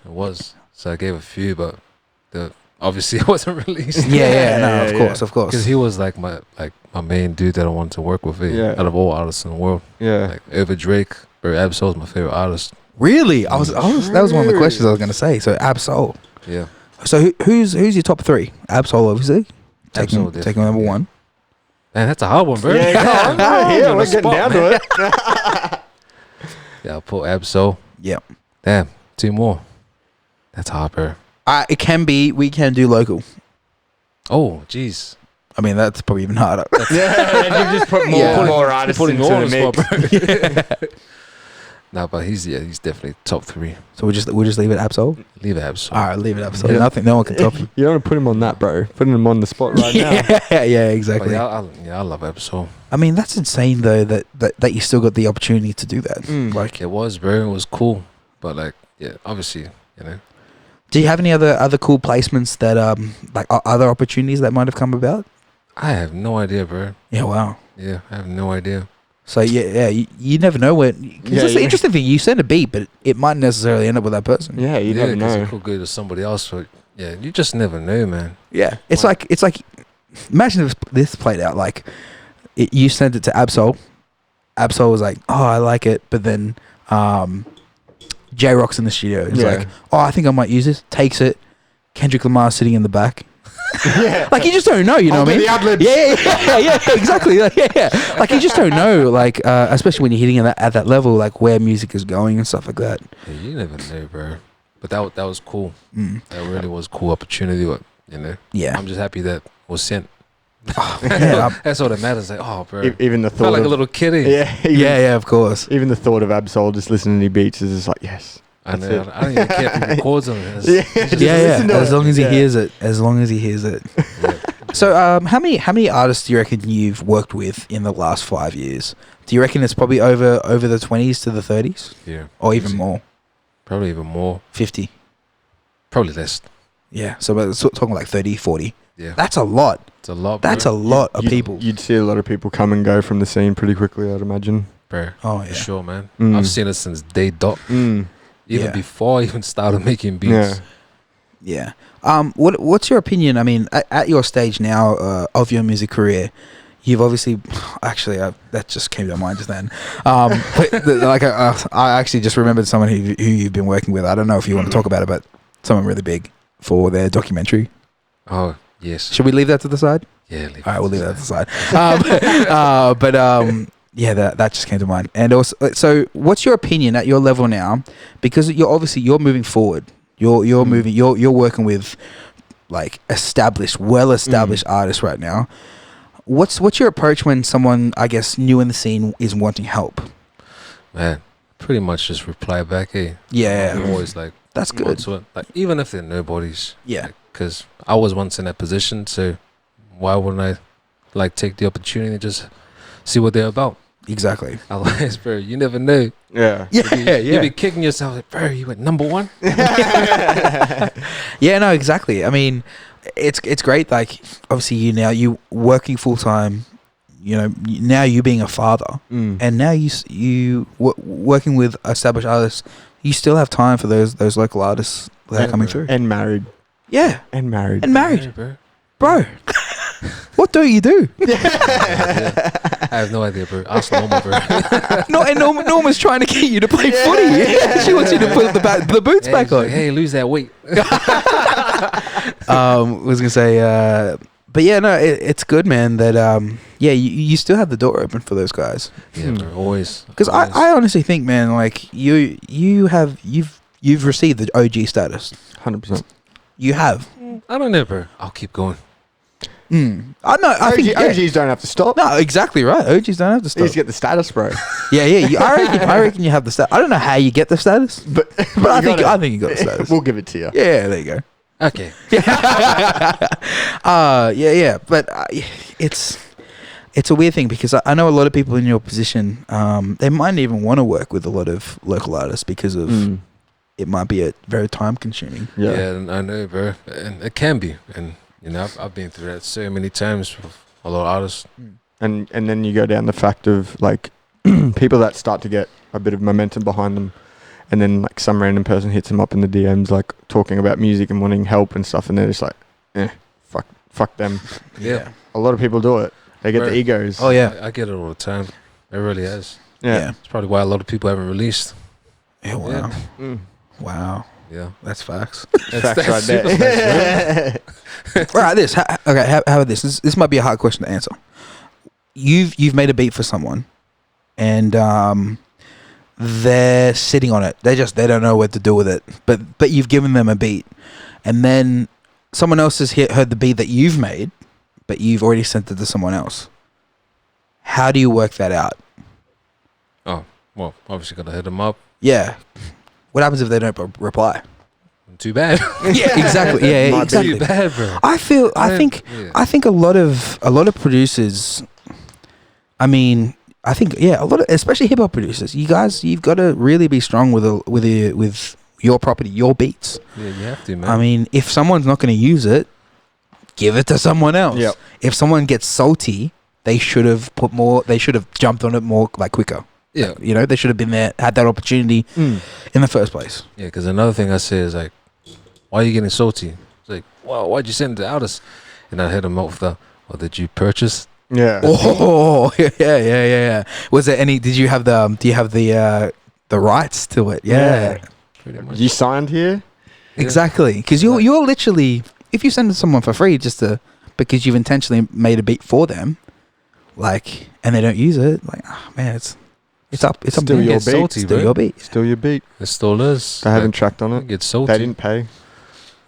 So I gave a few, but obviously it wasn't released. yeah, Yeah, of course. Because he was like my main dude that I wanted to work with. Yeah. Out of all artists in the world, Yeah. like over Drake, bro, Absol is my favorite artist. Really, that was one of the questions I was going to say. So Absol. Yeah. So who's your top three? Absol, obviously. Taking definitely, number yeah. one. Man, that's a hard one, bro. Yeah, come on. On Yeah, the we're getting spot, down man. to it. Yeah, I'll put Absol. Yep. Damn, two more. That's hard, bro. It can be. We can do local. Oh, jeez. I mean, that's probably even harder. Yeah, you just put more artists Putting into more the on the mix. spot, bro. Nah, but he's definitely top three. So we'll just leave it Absol. Leave Absol. All right, leave it Absol. Yeah. Nothing. No one can top him. You don't want to put him on that, bro. Putting him on the spot right now. yeah, But exactly. I love Absol. I mean, that's insane though that you still got the opportunity to do that. Like, It was, bro. It was cool. But like, yeah, obviously, you know. do you have any other cool placements that like other opportunities that might have come about? I have no idea, bro. Yeah, wow. Yeah, I have no idea. So you never know when. Yeah, That's the you- interesting thing. You send a beat, but it might necessarily end up with that person. yeah, you Yeah, never 'cause know. it could go to somebody else. So yeah, you just never know, man. Yeah, it's like imagine if this played out like you sent it to Absol. Absol was like, "Oh, I like it," but then J Rock's in the studio. He's Yeah. like, "Oh, I think I might use this." Takes it. Kendrick Lamar sitting in the back. Yeah. Like you just don't know, you know I'll what I do mean? the ad-libs. Yeah, exactly. Yeah. Like you just don't know, like especially when you're hitting at that level, like where music is going and stuff like that. Yeah, you never know, bro. But that was cool. Mm. That really was a cool opportunity. But, you know, Yeah. I'm just happy that was sent. Yeah, That's all that matters. Like, oh, bro, Even the I felt thought like of a little kiddie. yeah, of course. Even the thought of Absol just listening to any beats is just like, yes. I That's know. it. I don't even care if he records them. It's- Yeah. just Yeah, listen to as it. long as he Yeah. hears it. As long as he hears it. yeah. So, how many artists do you reckon you've worked with in the last 5 years? Do you reckon it's probably over the 20s to the 30s, Yeah. or even more? Probably even more. 50. Probably less. Yeah. So we're talking like 30, 40. Yeah. That's a lot. It's a lot, That's bro. a lot of people. You'd see a lot of people come and go from the scene pretty quickly, I'd imagine. Bro, Oh for yeah. sure, man. Mm. I've seen it since day dot. Mm. Even Yeah. before I even started making beats. Yeah. Yeah. What's your opinion? I mean, at your stage now of your music career, you've obviously, actually, that just came to mind just then. I actually just remembered someone who you've been working with. I don't know if you want to talk about it, but someone really big for their documentary. Oh, yes. Should we leave that to the side? Yeah. All right, we'll leave that to the side. Yeah, that just came to mind. And also, so what's your opinion at your level now? Because you're moving forward. You're moving. You're working with like well established artists right now. What's your approach when someone, I guess, new in the scene is wanting help? Man, pretty much just reply back, hey. Yeah, I'm always like, that's good. So, like, even if they're nobodies. Yeah, Because I was once in that position, so why wouldn't I like take the opportunity and just see what they're about? exactly. Otherwise, bro, you never know. Yeah. You'll be kicking yourself like, bro, you went number one. Yeah, no, exactly. I mean, it's great. Like, obviously, you working full time. You know, now you being a father, and now you working with established artists. You still have time for those local artists that are Yeah, coming bro. through. And married. Yeah, And married. and married, Yeah, bro. bro. What do you do? Yeah. I have no idea, bro. Ask Norma, bro. No, and Norma's trying to get you to play footy. She wants you to put the boots Hey, back she's on. like, hey, lose that weight. Was gonna say, but yeah, no, it's good, man. That you still have the door open for those guys. Yeah, bro. Always. Because always. I honestly think, man, like you've received the OG status. 100%. You have. I don't know, bro. I'll keep going. I know. I think OGs don't have to stop. no, exactly right. OGs don't have to You stop. just get the status, bro. Yeah. I reckon you have the status. I don't know how you get the status, But but I think you got the status. We'll give it to you. Yeah, there you go. Okay. Yeah. But it's a weird thing because I know a lot of people in your position. They might even want to work with a lot of local artists because of it might be very time consuming. Yeah. Yeah, I know, bro. And it can be. And, you know, I've been through that so many times with a lot of artists. And then you go down the fact of like people that start to get a bit of momentum behind them, and then like some random person hits them up in the DMs like talking about music and wanting help and stuff, and they're just like, fuck them. Yeah. A lot of people do it. They get Right. the egos. Oh yeah. I get it all the time. It really is. Yeah. It's probably why a lot of people haven't released. Yeah. Wow. Yeah. Mm. Wow. Yeah. That's facts. Facts right super there. Right. This. How about this? This might be a hard question to answer. You've made a beat for someone, and they're sitting on it. They don't know what to do with it. But you've given them a beat, and then someone else has heard the beat that you've made, but you've already sent it to someone else. How do you work that out? Oh, well, obviously got to hit them up. Yeah. What happens if they don't reply? Too bad. Yeah. Exactly. Yeah. Might be. Exactly. Too bad, bro. I think a lot of producers. I mean, I think a lot of, especially hip hop producers. You guys, you've got to really be strong with your property, your beats. Yeah, you have to, man. I mean, if someone's not going to use it, give it to someone else. Yep. If someone gets salty, they should have put more. They should have jumped on it more, like quicker. yeah. You know, they should have been there, had that opportunity in the first place. Yeah, because another thing I say is like, why are you getting salty? It's like, well, why'd you send it to Aldous? And I hit him up with the, well, did you purchase? Yeah. Oh, yeah. Was there any? Did you have the? Do you have the rights to it? Yeah. Pretty much. You signed here? Exactly. Because you're literally, if you send it to someone for free because you've intentionally made a beat for them, like, and they don't use it, like, oh man, It's up. It's Still up. your It's beat. salty, Still bro. your beat. Still your beat. It still is. They haven't tracked on It it. gets salty. They didn't pay.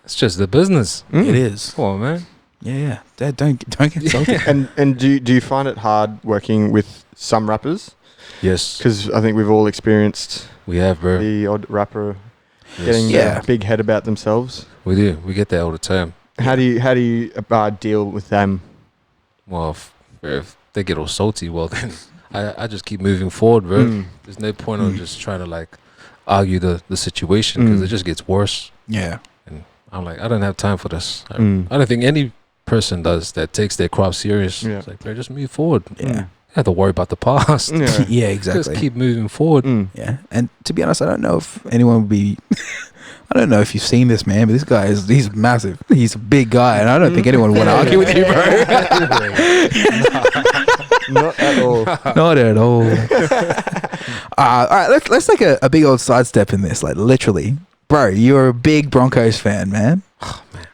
It's just the business. It is. Come on, man. Yeah. Dad, don't get salty. And do you find it hard working with some rappers? Yes, Because I think we've all experienced we have, bro. the odd rapper Yes. getting Yeah. a big head about themselves. We do. We get that all the time. How do you deal with them? Well, if they get all salty, well then I just keep moving forward, bro. Mm. There's no point of just trying to like argue the situation because Mm. it just gets worse. Yeah. And I'm like, I don't have time for this. Mm. I don't think any person does that takes their craft serious. Yeah. It's like, bro, just move forward. Yeah. You have to worry about the past. Yeah. Yeah. Exactly. Just keep moving forward. Mm. Yeah, and to be honest, I don't know if anyone would be. I don't know if you've seen this man, but this guy he's massive. He's a big guy, and I don't think anyone would want to argue with you, bro. Not at all. Not at all. All right, let's take a big old sidestep in this. Like literally, bro, you're a big Broncos fan, man.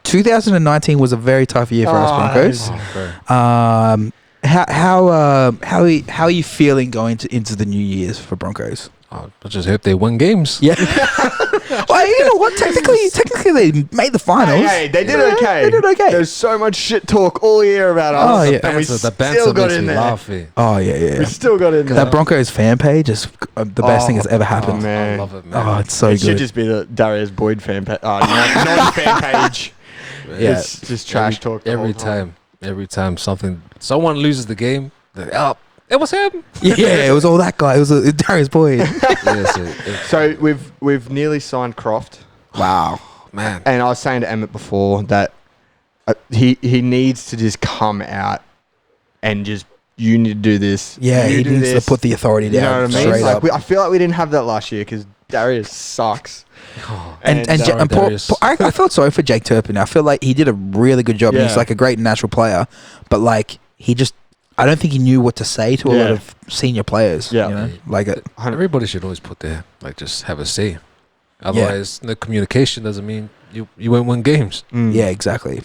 2019 was a very tough year for us Broncos. Oh, bro. How are you feeling going into the New Year's for Broncos? I just hope they win games. Yeah. Well, you know what? Technically, they made the finals. Hey, they did okay. They did okay. There's so much shit talk all year about us. Oh, yeah. And we The still banter got makes in me there. laugh. Eh? Oh yeah. We still got in there. That Broncos fan page is the best thing that's ever Oh, happened. man. I love it, man. Oh, it's so It should good. just be the Darius Boyd fan page. Non-fan page. Yeah. It's just trash talk the Every whole time. Every time someone loses the game, they're like, oh, it was him. Yeah, it was all that guy. It was Darius Boyd. So we've nearly signed Croft. Wow. Man. And I was saying to Emmett before that he needs to just come out and just, you need to do this. Yeah, you he do needs this. to put the authority You know down. what I mean? Straight Like up. I feel like we didn't have that last year because Darius sucks. And Darius. I felt sorry for Jake Turpin. I feel like he did a really good job. Yeah. He's like a great natural player, but like I don't think he knew what to say to a lot of senior players. Yeah. You know? Like Everybody should always put their, like, just have a say. Otherwise, no communication doesn't mean you won't win games. yeah, exactly.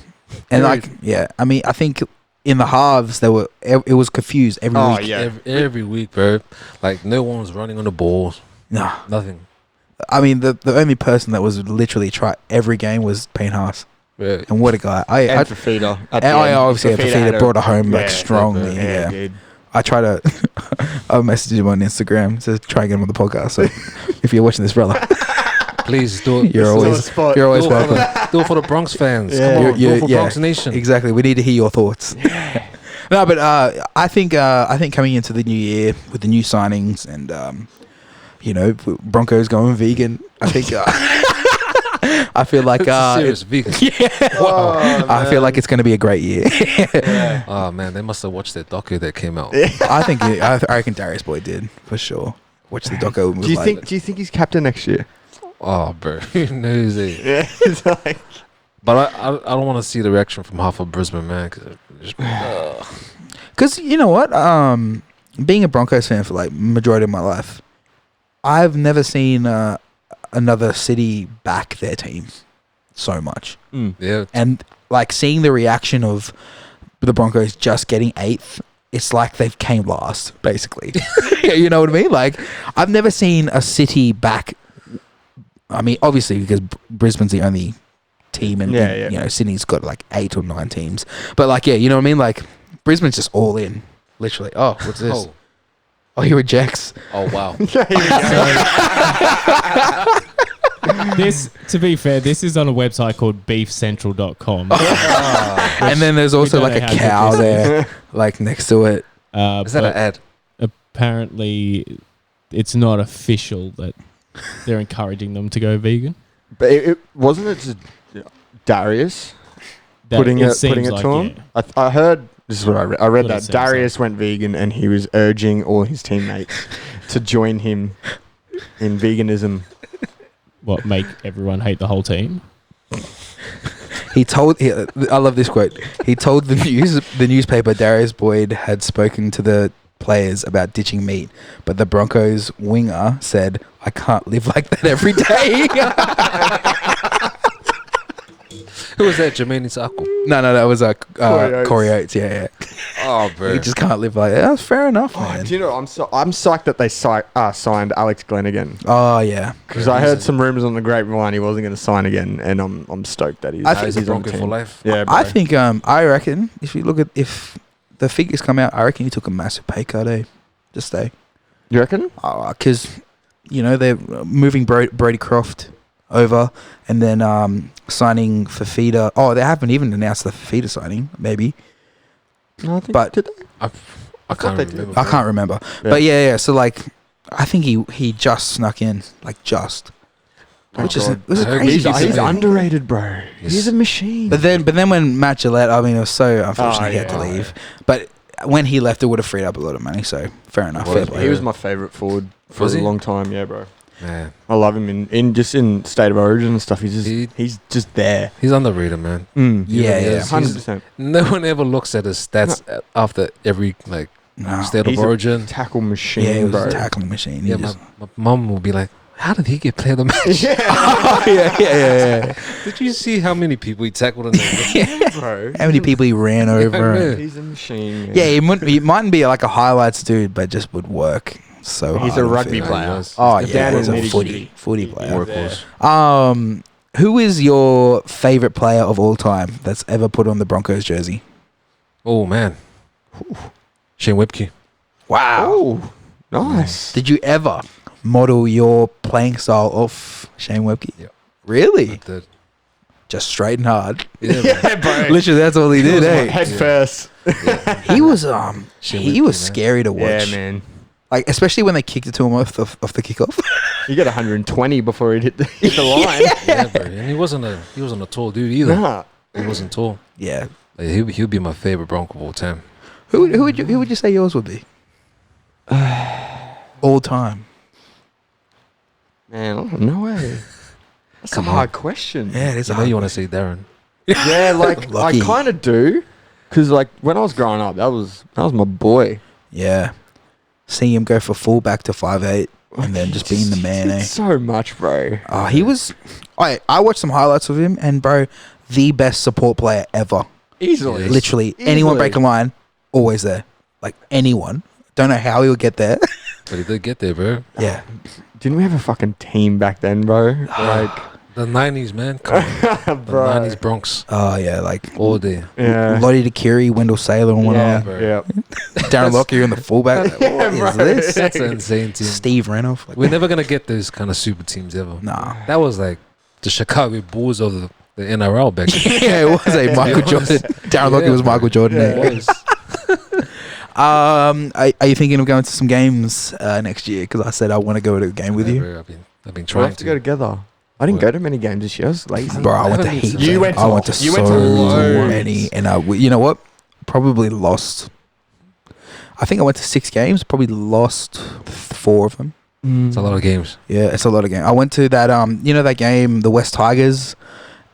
And I mean, I think in the halves it was confused every week. Yeah. Every week, bro. Like, no one was running on the balls. No, Nothing. I mean the only person that was literally try every game was Payne Haas, Bro. and what a guy! And Fafita. I obviously Fafita Fafita brought it home like yeah, strongly. yeah, Yeah, dude. I try to. I messaged him on Instagram to try and get him on the podcast. So if you're watching this, brother, Please do it. you're Still a always spot. you're always do, it for welcome. do it for the Bronx fans. Yeah. Come on, do it for Yeah. Bronx Nation. Exactly. We need to hear your thoughts. No, but I think coming into the new year with the new signings and Broncos going vegan, I think I feel like Serious vegan. Oh, I feel like it's going to be a great year. Oh man, they must have watched that docu that came out. I reckon Darius Boyd did for sure. Watch the doco. Do you think he's captain next year? Oh, bro, who knows it? Yeah. It's like, But I don't want to see the reaction from half of Brisbane, man. Because you know what? Being a Broncos fan for like majority of my life, I've never seen another city back their team so much. Yeah, And like seeing the reaction of the Broncos just getting 8th, it's like they've came last, basically. You know what I mean? Like I've never seen a city back. I mean, obviously because Brisbane's the only team, and Sydney's got like 8 or 9 teams. But like, yeah, you know what I mean? Like Brisbane's just all in, literally. Oh, what's this? Oh, he rejects. Oh wow. This, to be fair, this is on a website called beefcentral.com. And then there's also don't like know a how cow good this there, like next to it. Is that an ad? Apparently, it's not official that they're encouraging them to go vegan. but it wasn't it just Darius putting it seems to like, him. yeah. I heard. This is what I read. I read What it that seems Darius went vegan and he was urging all his teammates to join him in veganism. What, make everyone hate the whole team? I love this quote. He told the newspaper Darius Boyd had spoken to the players about ditching meat, but the Broncos winger said, "I can't live like that every day." Who was that? Jermaine Isaku. No, that was Oates. Corey Oates. Yeah. Oh, bro. He just can't live like that. That's fair enough, Oh, man. do you know? I'm psyched that they signed Alex Glenn again. Oh yeah. Because I heard some rumors on the grapevine he wasn't going to sign again, and I'm stoked that he's. I think he's a he's on Bronco the for team. life. Yeah, bro. I think I reckon if you look at if the figures come out, I reckon he took a massive pay cut. To stay. You reckon? Because they're moving Brody Croft over, and then signing Fafita. Oh, they haven't even announced the Fafita signing. Maybe. No, I think. But- did they? I can't they did. remember. I can't remember. Yeah. But yeah. So like, I think he just snuck in, like just. Oh, Which is God. crazy. He's- He's Yeah. underrated, bro. Yes. He's a machine. But then when Matt Gillette, I mean, it was so unfortunate he had to yeah. leave. But when he left, it would have freed up a lot of money. So fair enough. Well, Fair he play. he was my favorite forward for Was a he? long time. Yeah, bro. Man, I love him in State of Origin and stuff. He's just there. he's underrated, man. Yeah, really yeah. is. 100%. No one ever looks at his stats after every No. state He's of a origin. Tackle Yeah, machine, he was bro. a tackling machine. He Yeah, just- my mum will be like, "How did he get player of the match? oh, yeah. Did you see how many people he tackled in the bro. How many people he ran over? man. He's a machine. Man. Yeah, he mightn't be like a highlights dude, but just would work so hard. He's a I rugby feel. player. Oh He's yeah, down he's in a nitty-gritty. footy He's player. there. workhorse? Who is your favorite player of all time that's ever put on the Broncos jersey? Oh man, Shane Webke. Wow. Oh, nice. Did you ever model your playing style off Shane Webke? Yeah. Really? I did. Just straight and hard. Yeah, man. bro. Literally, that's all he did. Head Eh? Yeah. first. He was Shane he Webke, was man. scary to watch. Yeah, man. Like especially when they kicked it to him off the kickoff. You got 120 before he hit the line. Yeah, bro. And he wasn't a tall dude either. Nah. He wasn't tall. Yeah. Like, he'll be my favorite Bronco of all time. Who would you say yours would be? All time. Man, I don't know. That's Come a on. hard question. Yeah, it is. You a know hard you want to question. say Darren. Yeah, like I Lucky. kind of do, because like when I was growing up, that was my boy. Yeah. Seeing him go for fullback to 5'8", and then just being the man. Did Eh? so much, bro. Oh, he was. I watched some highlights of him, and bro, the best support player ever. Easily. Yes. Literally, anyone Easily. break a line, always there. Like anyone. Don't know how he would get there. But he did get there, bro. Yeah. Didn't we have a fucking team back then, bro? Like, The 90s, man. Come on. The bro. 90s Bronx. Oh yeah, like All day. Yeah. Lottie DeCurie, Wendell Saylor, and Yeah. whatnot. Yeah. Darren Lockyer in the fullback. Like, Yeah, what is bro. this? That's an insane team. Steve Renoff. Like, We're never going to get those kind of super teams ever. nah. That was like the Chicago Bulls of the NRL back then. Yeah, it was a Michael It was. Jordan. Darren Lockyer was bro. Michael Jordan. Yeah. eh? It was. Are you thinking of going to some games next year? Because I said I want to go to a game with Yeah, you. bro, I've been We'll trying have to go together. I didn't What? go to many games this year. I was lazy. Bro, I went to haven't been heaps. to- You went to- I went to you so went to loads. many, and you know what? Probably lost. I think I went to 6 games. Probably lost 4 of them. It's a lot of games. Yeah, it's a lot of games. I went to that that game, the West Tigers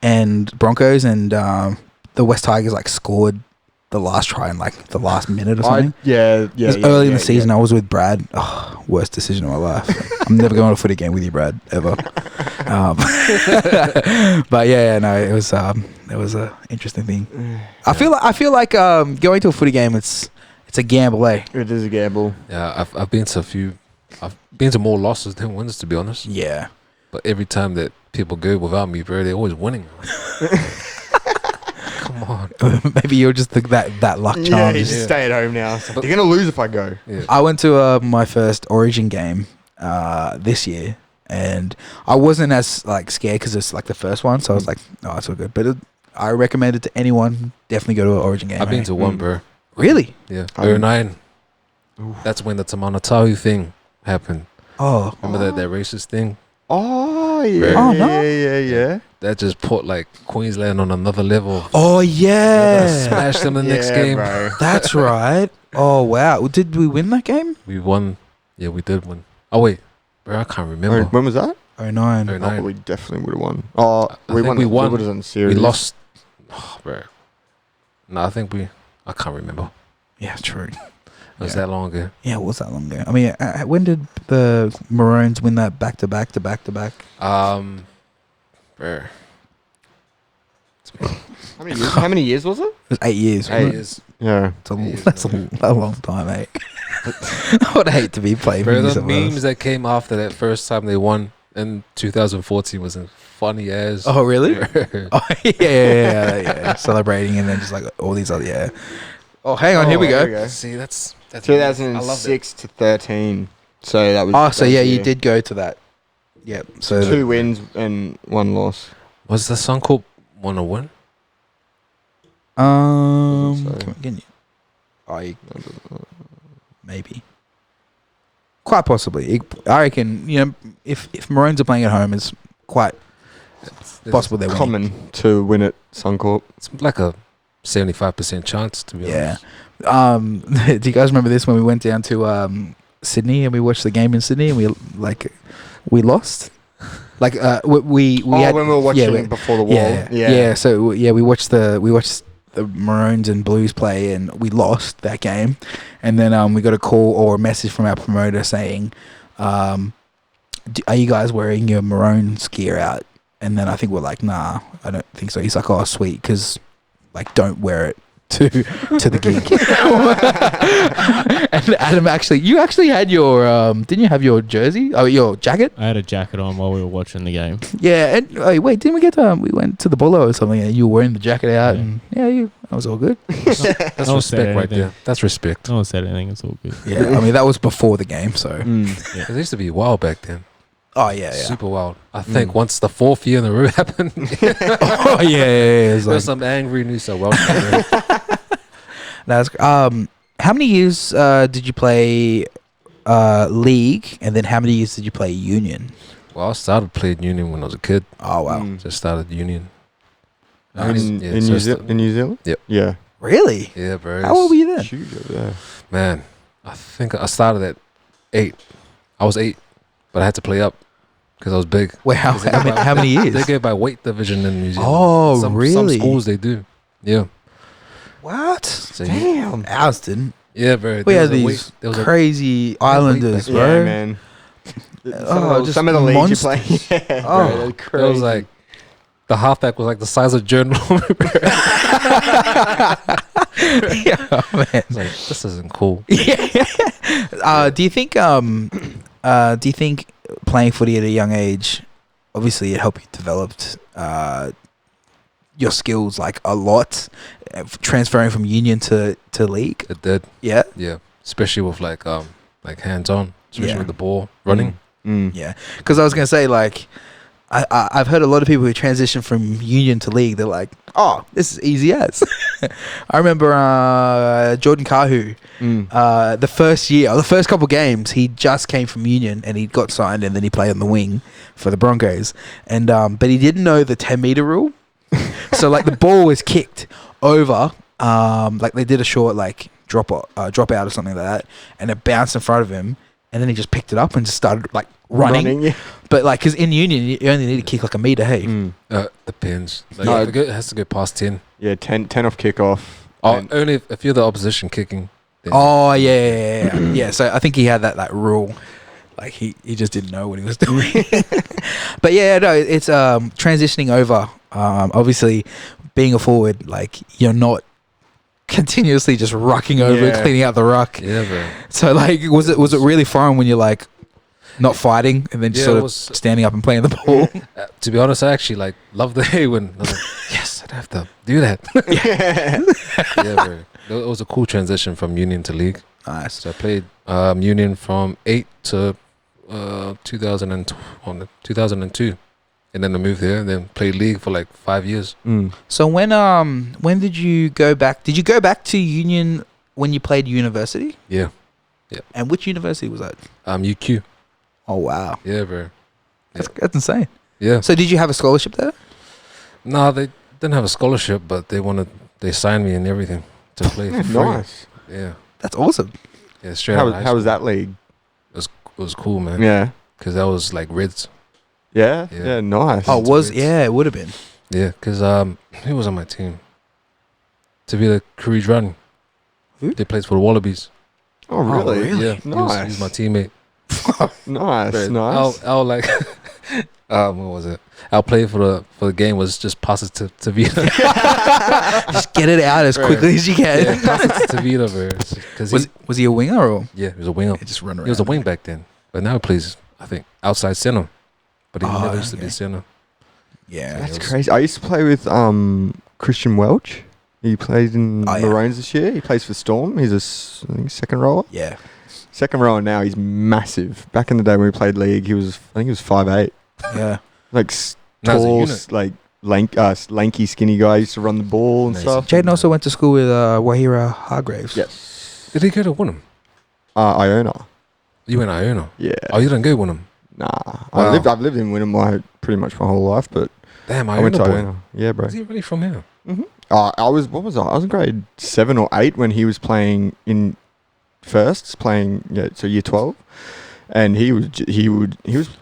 and Broncos, and the West Tigers like scored the last try in like the last minute or something. Yeah. It was early in the season. I was with Brad. Oh, worst decision of my life. I'm never going to a footy game with you, Brad, ever. But yeah, no, it was a interesting thing. I feel like going to a footy game. It's a gamble, eh? It is a gamble. Yeah, I've been to a few. I've been to more losses than wins, to be honest. Yeah. But every time that people go without me, bro, they're always winning. Come on. Maybe you're just that luck Yeah, charm. you just- just stay at home now. So But- you're gonna lose if I go. Yeah. I went to my first Origin game this year, and I wasn't as like scared because it's like the first one, so I was like, "Oh, it's all good." But I recommend it to anyone. Definitely go to an Origin game. I've been eh? to one, Mm. bro. Really? Yeah. I mean- 09. That's when the Tamana Tahu thing happened. Oh, Remember that racist thing? Oh yeah. Oh, no. Yeah. That just put like Queensland on another level. oh yeah, Smashed them in the next Yeah, game. bro. that's right. Oh wow, did we win that game? We won. Yeah, we did win. Oh wait, bro, I can't remember. When was that? 09. 09. Oh, we definitely would have won. Oh, I we think won. we won. We would have done We series. lost. Oh, bro. No, I think I can't remember. Yeah, true. It was Yeah. that long ago. Yeah, it was that long ago? I mean, when did the Maroons win that back to back to back to back? Bro. How many years was it? It was 8 years. 8 years. Yeah. That's a long time, mate. I would hate to be playing Bro, for the someone memes else. that came after that first time they won in 2014 was funny as. Oh, really? Oh, yeah. Celebrating and then just like all these other, yeah. Oh, hang on, here we go. See, that's 2006 to 13. So that was. Oh, so that yeah, year. you did go to that. Yep. So 2 wins and 1 loss. Was the song called "Wanna Win"? So. can you? Oh, maybe. Quite possibly. I reckon, if Maroons are playing at home, it's quite possible they're winning. Common to win at Suncorp. It's like a 75% chance, to be Yeah. honest. Do you guys remember this when we went down to Sydney and we watched the game in Sydney and we lost? Like we had, when we were watching yeah, before the wall. Yeah. So we watched the Maroons and Blues play and we lost that game, and then we got a call or a message from our promoter saying, "Are you guys wearing your Maroons gear out?" And then I think we're like, "Nah, I don't think so." He's like, "Oh, sweet, because don't wear it to the gig." And Adam, you actually had your didn't you have your jersey? Oh, your jacket? I had a jacket on while we were watching the game. Yeah, and wait, didn't we get we went to the Bolo or something and you were wearing the jacket out, Yeah. and that was all good. That's No one said respect right anything. there. That's respect. No one said anything. It's all good. Yeah, I mean that was before the game, so. Yeah. It used to be wild back then. Oh yeah. Super wild. I think once the 4th year in the row happened, Oh yeah. It's there's some angry New South Wales players. that's how many years did you play league, and then how many years did you play union? Well, I started playing Union when I was a kid. Oh wow. Just started Union. In, Yeah, in, so New it's Zealand? In New Zealand? Mm. Yep. Yeah. Really? Yeah, bro. How old were you then? Huge over there. Man, I think I started at 8. I was 8, but I had to play up because I was big. Wait, how many years? They go by weight division in New Zealand. Oh, Some really? schools they do. Yeah. What? So Damn. Ours didn't. yeah, bro. We there had was a weight- these there was a- crazy Islanders, back bro. Yeah, man. Just Some of the leagues you monsters. play. Yeah, Oh. bro, they're It crazy. was like the halfback was like the size of journal. Yeah, man. Like, this isn't cool. Do you think playing footy at a young age, obviously it helped you develop your skills like a lot, transferring from union to league? It did. Yeah. Yeah. Especially with like hands on, especially Yeah. with the ball running. Yeah, because I was gonna say I've heard a lot of people who transition from union to league. They're like, "Oh, this is easy as." I remember Jordan Kahu. The first year, or the first couple games, he just came from union and he got signed, and then he played on the wing for the Broncos. And but he didn't know the 10-meter rule, so like the ball was kicked over. Like they did a short drop out or something like that, and it bounced in front of him, and then he just picked it up and just started running. Yeah. But because in union you only need to kick like a meter. Hey, Depends. Like, No. it has to go past 10. Yeah, 10 off kickoff. Oh, And- only if you're the opposition kicking. Then oh yeah. Yeah. So I think he had that rule. Like he just didn't know what he was doing. But yeah, no, it's transitioning over. Obviously, being a forward, you're not continuously just rucking over, Yeah. cleaning out the ruck. Yeah, bro. So was it really foreign when you're not fighting and then just Yeah, sort it of was- standing up and playing the ball? To be honest, I actually loved the day when I was like, yes, I don't have to do that. Yeah, bro. It was a cool transition from union to league. Nice. So I played union from 8 to 2002, and then I moved there and then played league for 5 years. So when did you go back? Did you go back to union when you played university? Yeah. And which university was that? UQ. Oh wow, Yeah, bro. that's insane. Yeah. So did you have a scholarship there? No, they didn't have a scholarship, but they signed me and everything to play for free. Nice. Yeah. That's awesome. Yeah, straight out of high How was school. that league? It was cool, man. Yeah. Because that was Reds. Yeah? Yeah. Yeah, nice. Oh, Reds. it would have been. Yeah, because who was on my team? To be the Courage Run. Who? They played for the Wallabies. Oh, really? really? Yeah, he Nice. was my teamate. Nice, But nice. I'll What was it? Our play for the game was just pass it to Vita. Just get it out as Bro. quickly as you can. Yeah, pass it to Vita, bro. Because Was he a winger or? yeah, he was a winger. He just run around. He was a wing back then, but now he plays, I think, outside center. But he Oh, never used to okay. be center. Yeah. That's it was- crazy. I used to play with Christian Welch. He played in Oh, yeah. Maroons this year. He plays for Storm. He's I think second rower. Yeah. Second rower now. He's massive. Back in the day when we played league, I think he was 5'8". Yeah. Like Now he's a tall, unit. like lanky, skinny guy. Used to run the ball and Nice. stuff. Jaden also went to school with Wahira Hargraves. Yes. Did he go to Wynnum? Iona. You went Iona. Yeah. Oh, you didn't go Wynnum. Nah. Wow. I've lived in Wynnum pretty much my whole life, but Damn, I went Iona to boy. Iona. Yeah, bro. Is he really from here? I was in grade 7 or 8 when he was playing in firsts, so year 12, and he was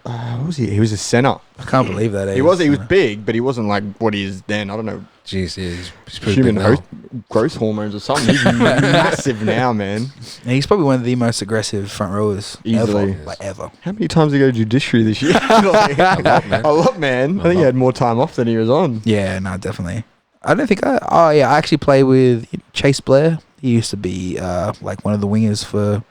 what was he? He was a center. I can't believe that. He was big, but he wasn't like what he is then. I don't know, Jeez, yeah, he's pretty human big now. growth hormones or something. He's massive now, man. And he's probably one of the most aggressive front rowers Easily. ever. Like ever. How many times did he go to judiciary this year? Like, A lot, man. a lot, man. I think he had more time off than he was on. Yeah, no, definitely. I don't think I actually play with Chase Blair. He used to be like one of the wingers for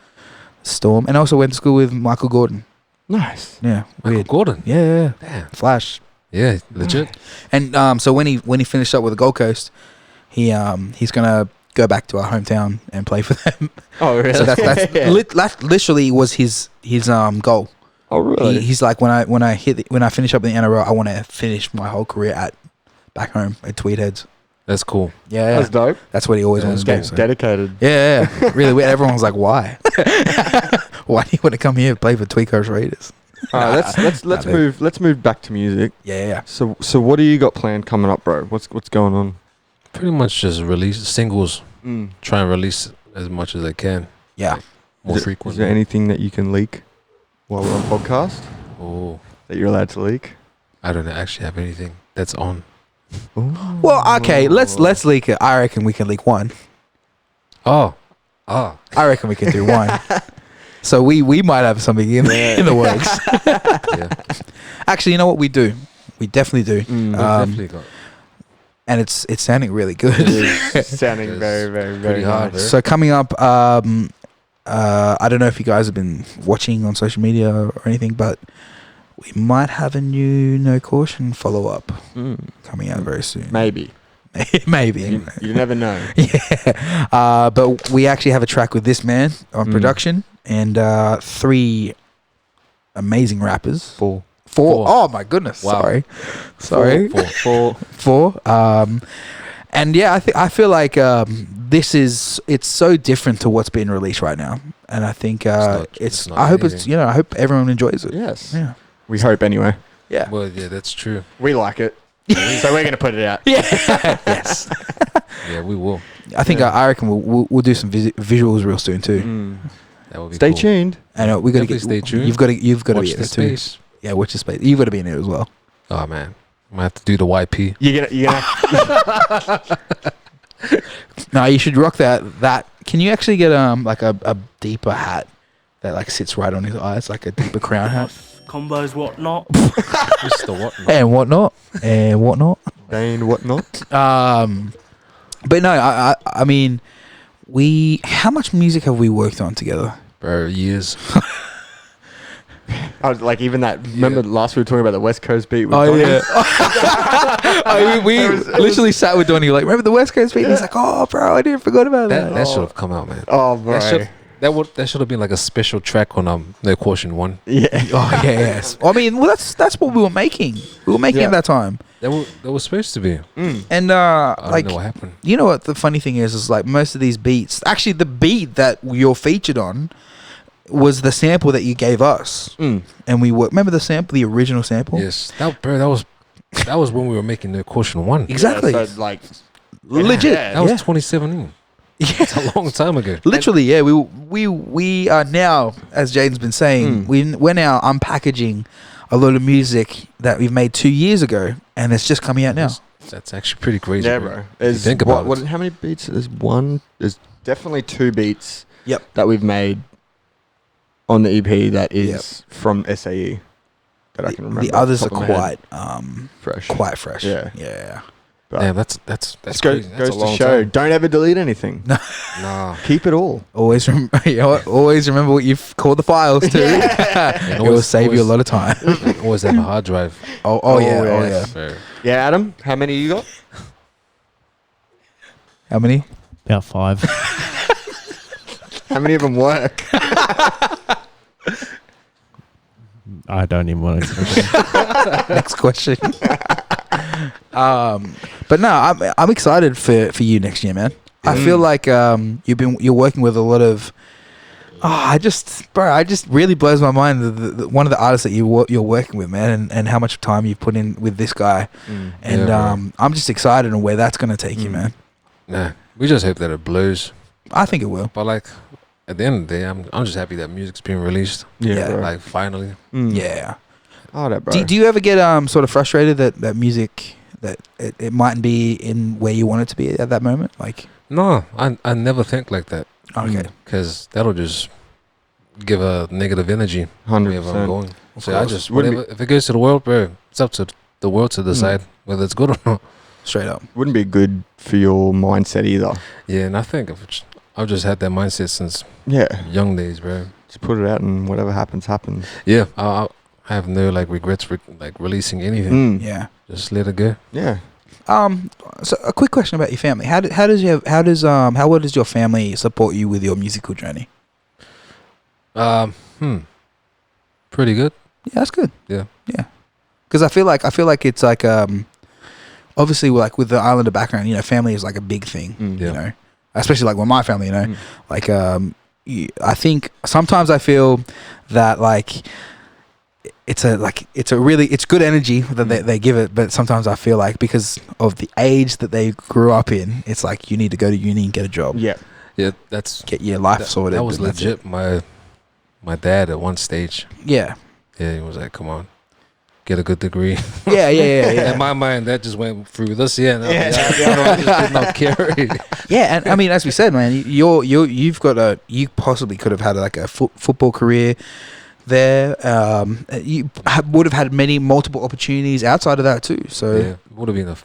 Storm, and I also went to school with Michael Gordon. Nice. Yeah, Michael weird. Gordon. Yeah, Damn. Flash. Yeah, legit. And so when he finished up with the Gold Coast, he's gonna go back to our hometown and play for them. Oh, really? So that literally was his goal. Oh, really? He's like when I finish up in the NRL, I want to finish my whole career at back home at Tweedheads. That's cool. Yeah, That's dope. that's what he always wants to do. So. Dedicated. Yeah, really weird. Everyone was like, "Why? Why do you want to come here and play for Tweed Coast Raiders?" All right, let's move back to music. Yeah. So what do you got planned coming up, bro? What's going on? Pretty much just release singles. Try and release as much as I can. Yeah. More Is frequently. there anything that you can leak while we're on podcast Oh, that you're allowed to leak? I don't actually have anything that's on. Well, okay. Let's leak it. I reckon we can leak one. Oh. I reckon we can do one. So we might have something in the works. Yeah. Actually, you know what we do? We definitely do. We've Um, definitely got. And it's sounding really good. It is sounding It's very, very, very pretty hard, nice. So coming up, I don't know if you guys have been watching on social media or anything, but we might have a new No Caution follow-up coming out very soon. Maybe. Maybe. You never know. Yeah. But we actually have a track with this man on production and 3 amazing rappers. 4. 4. Oh my goodness. Wow. Sorry. 4. And yeah, I feel like it's so different to what's being released right now, and I think it's not I hope anything. I hope everyone enjoys it. Yes. Yeah. We hope anyway. Yeah. Well, yeah, that's true. We like it. So we're going to put it out. Yeah. Yes. Yeah, we will. I think I reckon we'll do some visuals real soon too. That would be Stay cool. tuned. I know we got to Definitely get. stay tuned. You've got to Watch be in the it too. space. Yeah, watch the space. You've got to be in it as well. Oh man, I might have to do the YP. You're gonna No, you should rock that. Can you actually get like a deeper hat that like sits right on his eyes, like a deeper crown hat Combos, whatnot. Just the what? and whatnot. Dane, whatnot. But no, I mean, how much music have we worked on together? Bro, years. I was like, even that. Remember last we were talking about the West Coast beat? With Oh Donnie? yeah. we literally sat with Donnie like, remember the West Coast beat? He's like, oh bro, I didn't forget about that. That should have come out, man. Oh, bro. That should have been like a special track on No Caution 1. Yeah. Oh yeah, yes. I mean, well, that's what we were making. We were making Yeah. at that time, That was supposed to be. and I like, don't know what happened. you know what the funny thing is like most of these beats, actually the beat that you're featured on was the sample that you gave us, and we were, remember the sample, the original sample. Yes, that was when we were making No Caution 1. Exactly. Yeah, so, like, Legit. Yeah. That was Yeah. 2017. Yeah. It's a long time ago. Literally, yeah. We are now, as Jaden's been saying, we're now unpackaging a lot of music that we've made 2 years ago, and it's just coming out now. That's actually pretty crazy. Yeah, bro. bro. If you There's think about it. how many beats? There's one. There's definitely 2 beats. Yep. That we've made on the EP that is from SAE. that I can remember. The others are off the top of my head. quite fresh. quite fresh. Yeah. Yeah. But Damn, that's goes crazy. That's goes a to long show. time. Don't ever delete anything. Nah. Keep it all. Always always remember what you've called the files to. And It will always- save you a always- lot of time. Like, always have a hard drive. Oh yeah. Oh, Oh yeah. yes. Bro. Yeah, Adam. How many you got? How many? About 5. How many of them work? I don't even want to. Next question. But no, I'm excited for you next year, man. I feel like you're working with a lot of. I just really blows my mind the one of the artists that you're working with, man, and how much time you've put in with this guy, and Yeah, I'm just excited on where that's gonna take you, man. Nah. We just hope that it blows. I think it will. But like, at the end of the day, I'm just happy that music's being released. Yeah. bro. Like finally. Yeah. Oh, that bro. Do you ever get sort of frustrated that music that it mightn't be in where you want it to be at that moment? Like, No, I never think like that. okay, Because that'll just give a negative energy 100%. wherever I'm going. So I course. just Wouldn't whatever. If it goes to the world, bro, it's up to the world to decide whether it's good or not. straight up. Wouldn't be good for your mindset either. Yeah, and I think I've just had that mindset since Yeah. young days, bro. Just put it out and whatever happens, happens. Yeah, I have no like regrets like releasing anything. Yeah. Just let it go. Yeah. So a quick question about your family. How well does your family support you with your musical journey? Pretty good. Yeah, that's good. Yeah. Yeah. Because I feel like it's like obviously like with the Islander background, you know, family is like a big thing. Yeah. You know, especially like with my family, you know, like I think sometimes I feel that like it's good energy that they give it, but sometimes I feel like because of the age that they grew up in, it's like you need to go to uni and get a job, Yeah. Yeah, that's get your life sorted. that was and that's it. legit. My dad at one stage, Yeah. yeah, he was like, "Come on, get a good degree." Yeah. In my mind, that just went through this year. And I just did not carry. Yeah, and I mean, as we said, man, you possibly could have had like a football career there. You would have had multiple opportunities outside of that too. So Yeah, would have been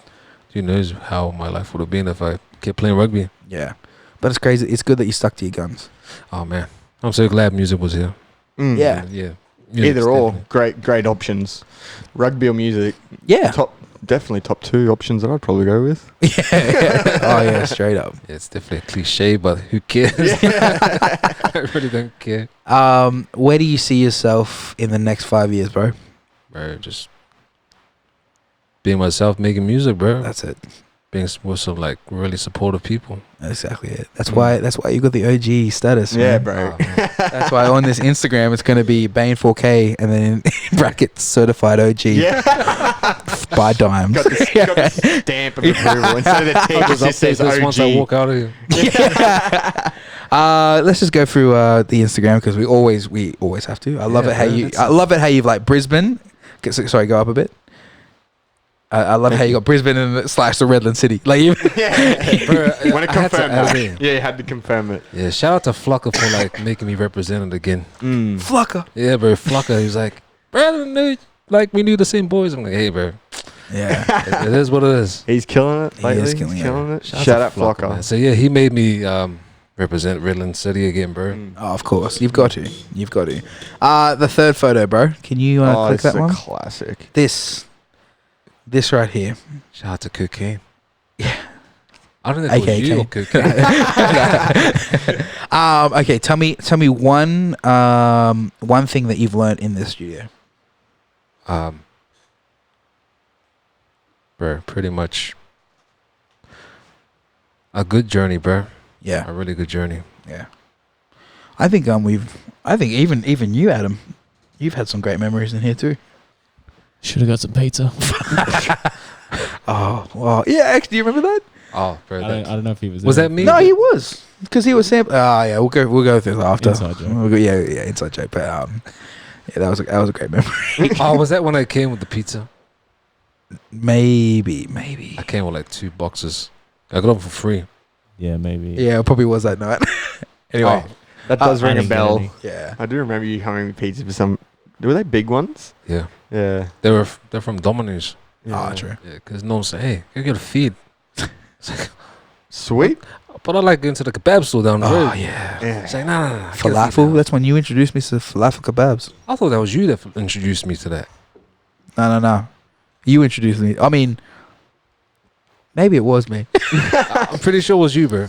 who knows how my life would have been if I kept playing rugby. yeah, but it's crazy. It's good that you stuck to your guns. Oh man, I'm so glad music was here. Yeah. Yeah. Either or, Definitely. great options. Rugby or music, Yeah. definitely top 2 options that I'd probably go with. Yeah. Oh yeah, straight up. Yeah, it's definitely a cliche, but who cares? I really don't care. Where do you see yourself in the next 5 years, bro? Bro, just being myself, making music, bro. That's it. Being with some like really supportive people. That's exactly it. That's why you got the OG status. Yeah, man. bro. Oh, man. That's why on this Instagram it's gonna be B.A.N.E 4K and then in brackets certified OG Yeah. by Dimes. got the stamp of approval instead of the T. I'll It just just says update this once I OG. walk out of here. Let's just go through the Instagram because we always have to. I love Yeah, it how bro, you. I love it how you've like Brisbane. Sorry, go up a bit. I love how you got Brisbane and / the Redland City. Like you. Yeah. Bro, Want to I had to confirm add that? it in. Yeah, you had to confirm it. Yeah, shout out to Flucker for like making me represented again. Flucker. Yeah, bro, Flucker, he's like, bro, like we knew the same boys. I'm like, hey, bro, Yeah. it is what it is. He's killing it He lately. is He's killing it. killing it. Shout Shout to out Flocker. man. So yeah, he made me represent Redland City again, bro. Oh, of course, you've got to. You've got to. The third photo, bro. Can you click it's that a one? classic. This right here. Shout out to Cocaine. Yeah. I don't know if it was you or Cocaine. Okay, tell me one thing that you've learned in this studio. Bro, pretty much a good journey, bro. Yeah. A really good journey. Yeah. I think even you, Adam, you've had some great memories in here too. Should have got some pizza. Oh, wow. Yeah, actually, do you remember that? Oh, bro, I don't know if he was. was there. that me? No, he was. Because he was sampling. Yeah, we'll go through that after. Inside joke. We'll go, yeah, inside joke. But yeah, that was a great memory. Oh, was that when I came with the pizza? Maybe. I came with like 2 boxes. I got them for free. Yeah, maybe. Yeah, it probably was that night. Anyway, That does I ring a didn't get bell. any. yeah. I do remember you coming with pizza Were they big ones? Yeah. Yeah. They're from Domino's. Ah, true. Yeah, because no one said, hey, go get a feed. It's like, Sweet. but I like going to the kebab store down the road. Oh yeah. Yeah. It's like, nah. Falafel. That's when you introduced me to falafel kebabs. I thought that was you that introduced me to that. No. You introduced me. I mean, maybe it was me. I'm pretty sure it was you, bro.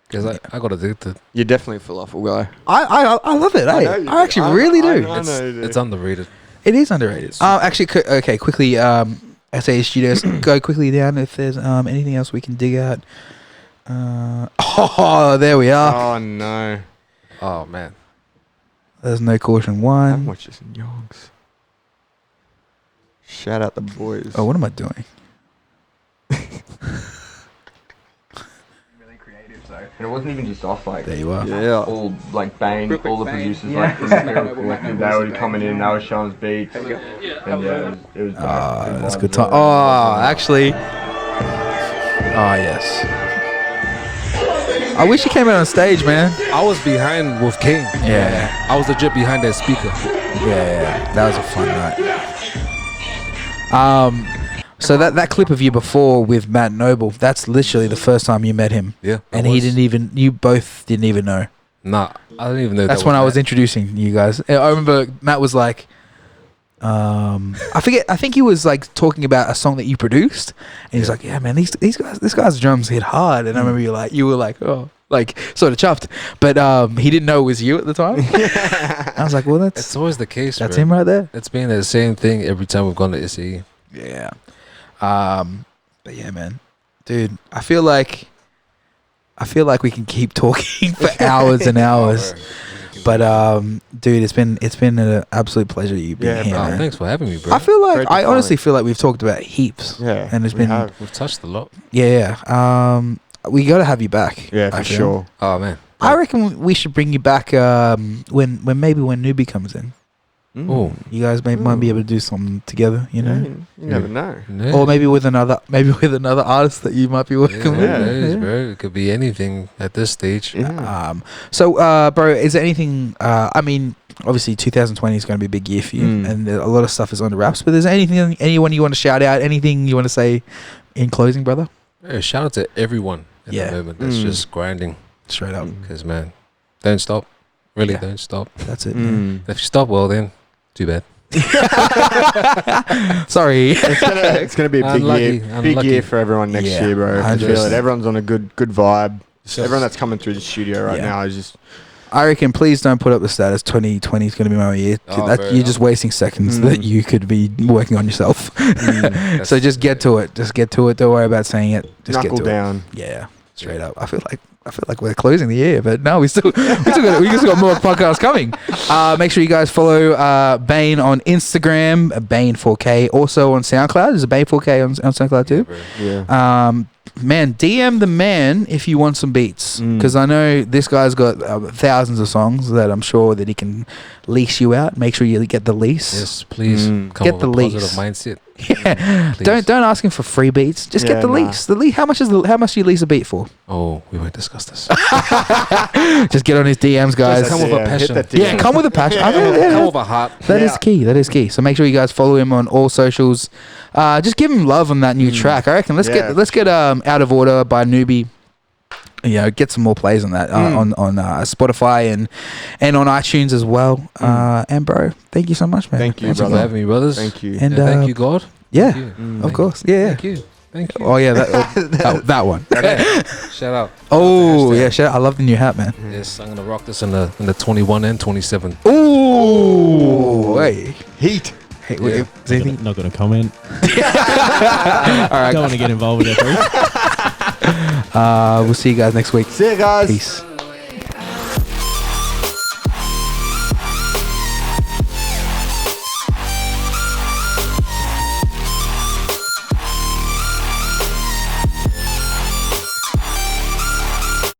Because I got addicted. You're definitely a falafel guy. I love it. I Hey, know you I do. actually really do. I know you do. It's underrated. It is underrated. Actually, okay. Quickly, SA Studios. Go quickly down if there's anything else we can dig out. Oh, there we are. Oh no. Oh, man. There's no caution How one. much is in Yogs? Shout out the boys. Oh, what am I doing? Really creative though. And it wasn't even just off like. There you are. Yeah. All like B.A.N.E, all the producers like from the Miracle Collective, they were coming in, they were showing us beats. And yeah, it was dope. That's good time. Oh, actually. Oh, yes. I wish you came out on stage, man. I was behind with King. Yeah. I was legit behind that speaker. Yeah. That was a fun night. So that clip of you before with Matt Noble, that's literally the first time you met him. Yeah. And you both didn't even know. Nah, I didn't even know That's that when I was Matt. introducing you guys. I remember Matt was like, I think he was like talking about a song that you produced, and he's like, yeah, man, this guy's drums hit hard. And I remember you were like, oh, like sort of chuffed, but he didn't know it was you at the time. I was like, well, It's always the case, that's bro. him right there. It's been the same thing every time we've gone to SAE. Yeah. But yeah, man, dude, I feel like we can keep talking for hours and hours. But dude, it's been an absolute pleasure you being here, bro. man. Thanks for having me, bro. I feel like Great to I honestly finally- feel like we've talked about heaps. Yeah. And it's we been have. We've touched a lot. yeah. We got to have you back. Yeah, I for feel. sure. Oh, man. I reckon we should bring you back when Newby comes in. Oh. You guys might be able to do something together, you know, You never know. Yeah. or maybe with another artist that you might be working Yeah, with. Yeah. it is, bro. It could be anything at this stage. Yeah. So, bro, is there anything? I mean, obviously, 2020 is going to be a big year for you, and a lot of stuff is on the wraps. But is there anyone you want to shout out? Anything you want to say in closing, brother? Yeah, shout out to everyone at Yeah. the moment that's just grinding. Straight up, Because, man, don't stop. Really, Yeah. don't stop. that's it. Mm. If you stop, well, then, too bad. Sorry. It's gonna be a big Unlucky, year. Big unlucky. year for everyone next Yeah, year, bro. I feel 100%. it. Everyone's on a good vibe. Everyone that's coming through the studio right Yeah. now is just I reckon please don't put up the status 2020 is going to be my year. Oh, bro, You're just wasting seconds that you could be working on yourself. So just get to it. Just get to it. Don't worry about saying it. Just knuckle get to down. it. Yeah, straight up. I feel like we're closing the year, but no, we still got more podcasts coming. Make sure you guys follow B.A.N.E on Instagram, B.A.N.E4K, also on SoundCloud. There's a B.A.N.E4K on SoundCloud too. Yeah. Man, DM the man if you want some beats, because I know this guy's got thousands of songs that I'm sure that he can lease you out. Make sure you get the lease. Yes, please. Come Get with the a lease. positive mindset. Yeah. Please. Don't ask him for free beats. Just get Yeah, the nah. lease. The lease. How much do you lease a beat for? Oh, we won't discuss this. Just get on his DMs, guys. come with a passion. Yeah, come with a passion. I know, Come with a heart. That is key. That is key. So make sure you guys follow him on all socials. Just give him love on that new track. I reckon. Let's get Out of Order by Newby. You know, get some more plays on that on Spotify and on iTunes as well. And bro, thank you so much, man. Thank you, Thanks for brother. having me, brothers. Thank you. And thank you, God. yeah, Thank you. of course. Yeah. Thank you. Thank you. Oh yeah, that one. Shout out. Oh yeah, I love the new hat, man. Yes, I'm gonna rock this in the 21 and 27. Ooh, hey. Heat. Hey, wait, is there anything? Not going to comment. All right, Don't want to get involved with that. we'll see you guys next week. See you guys. Peace.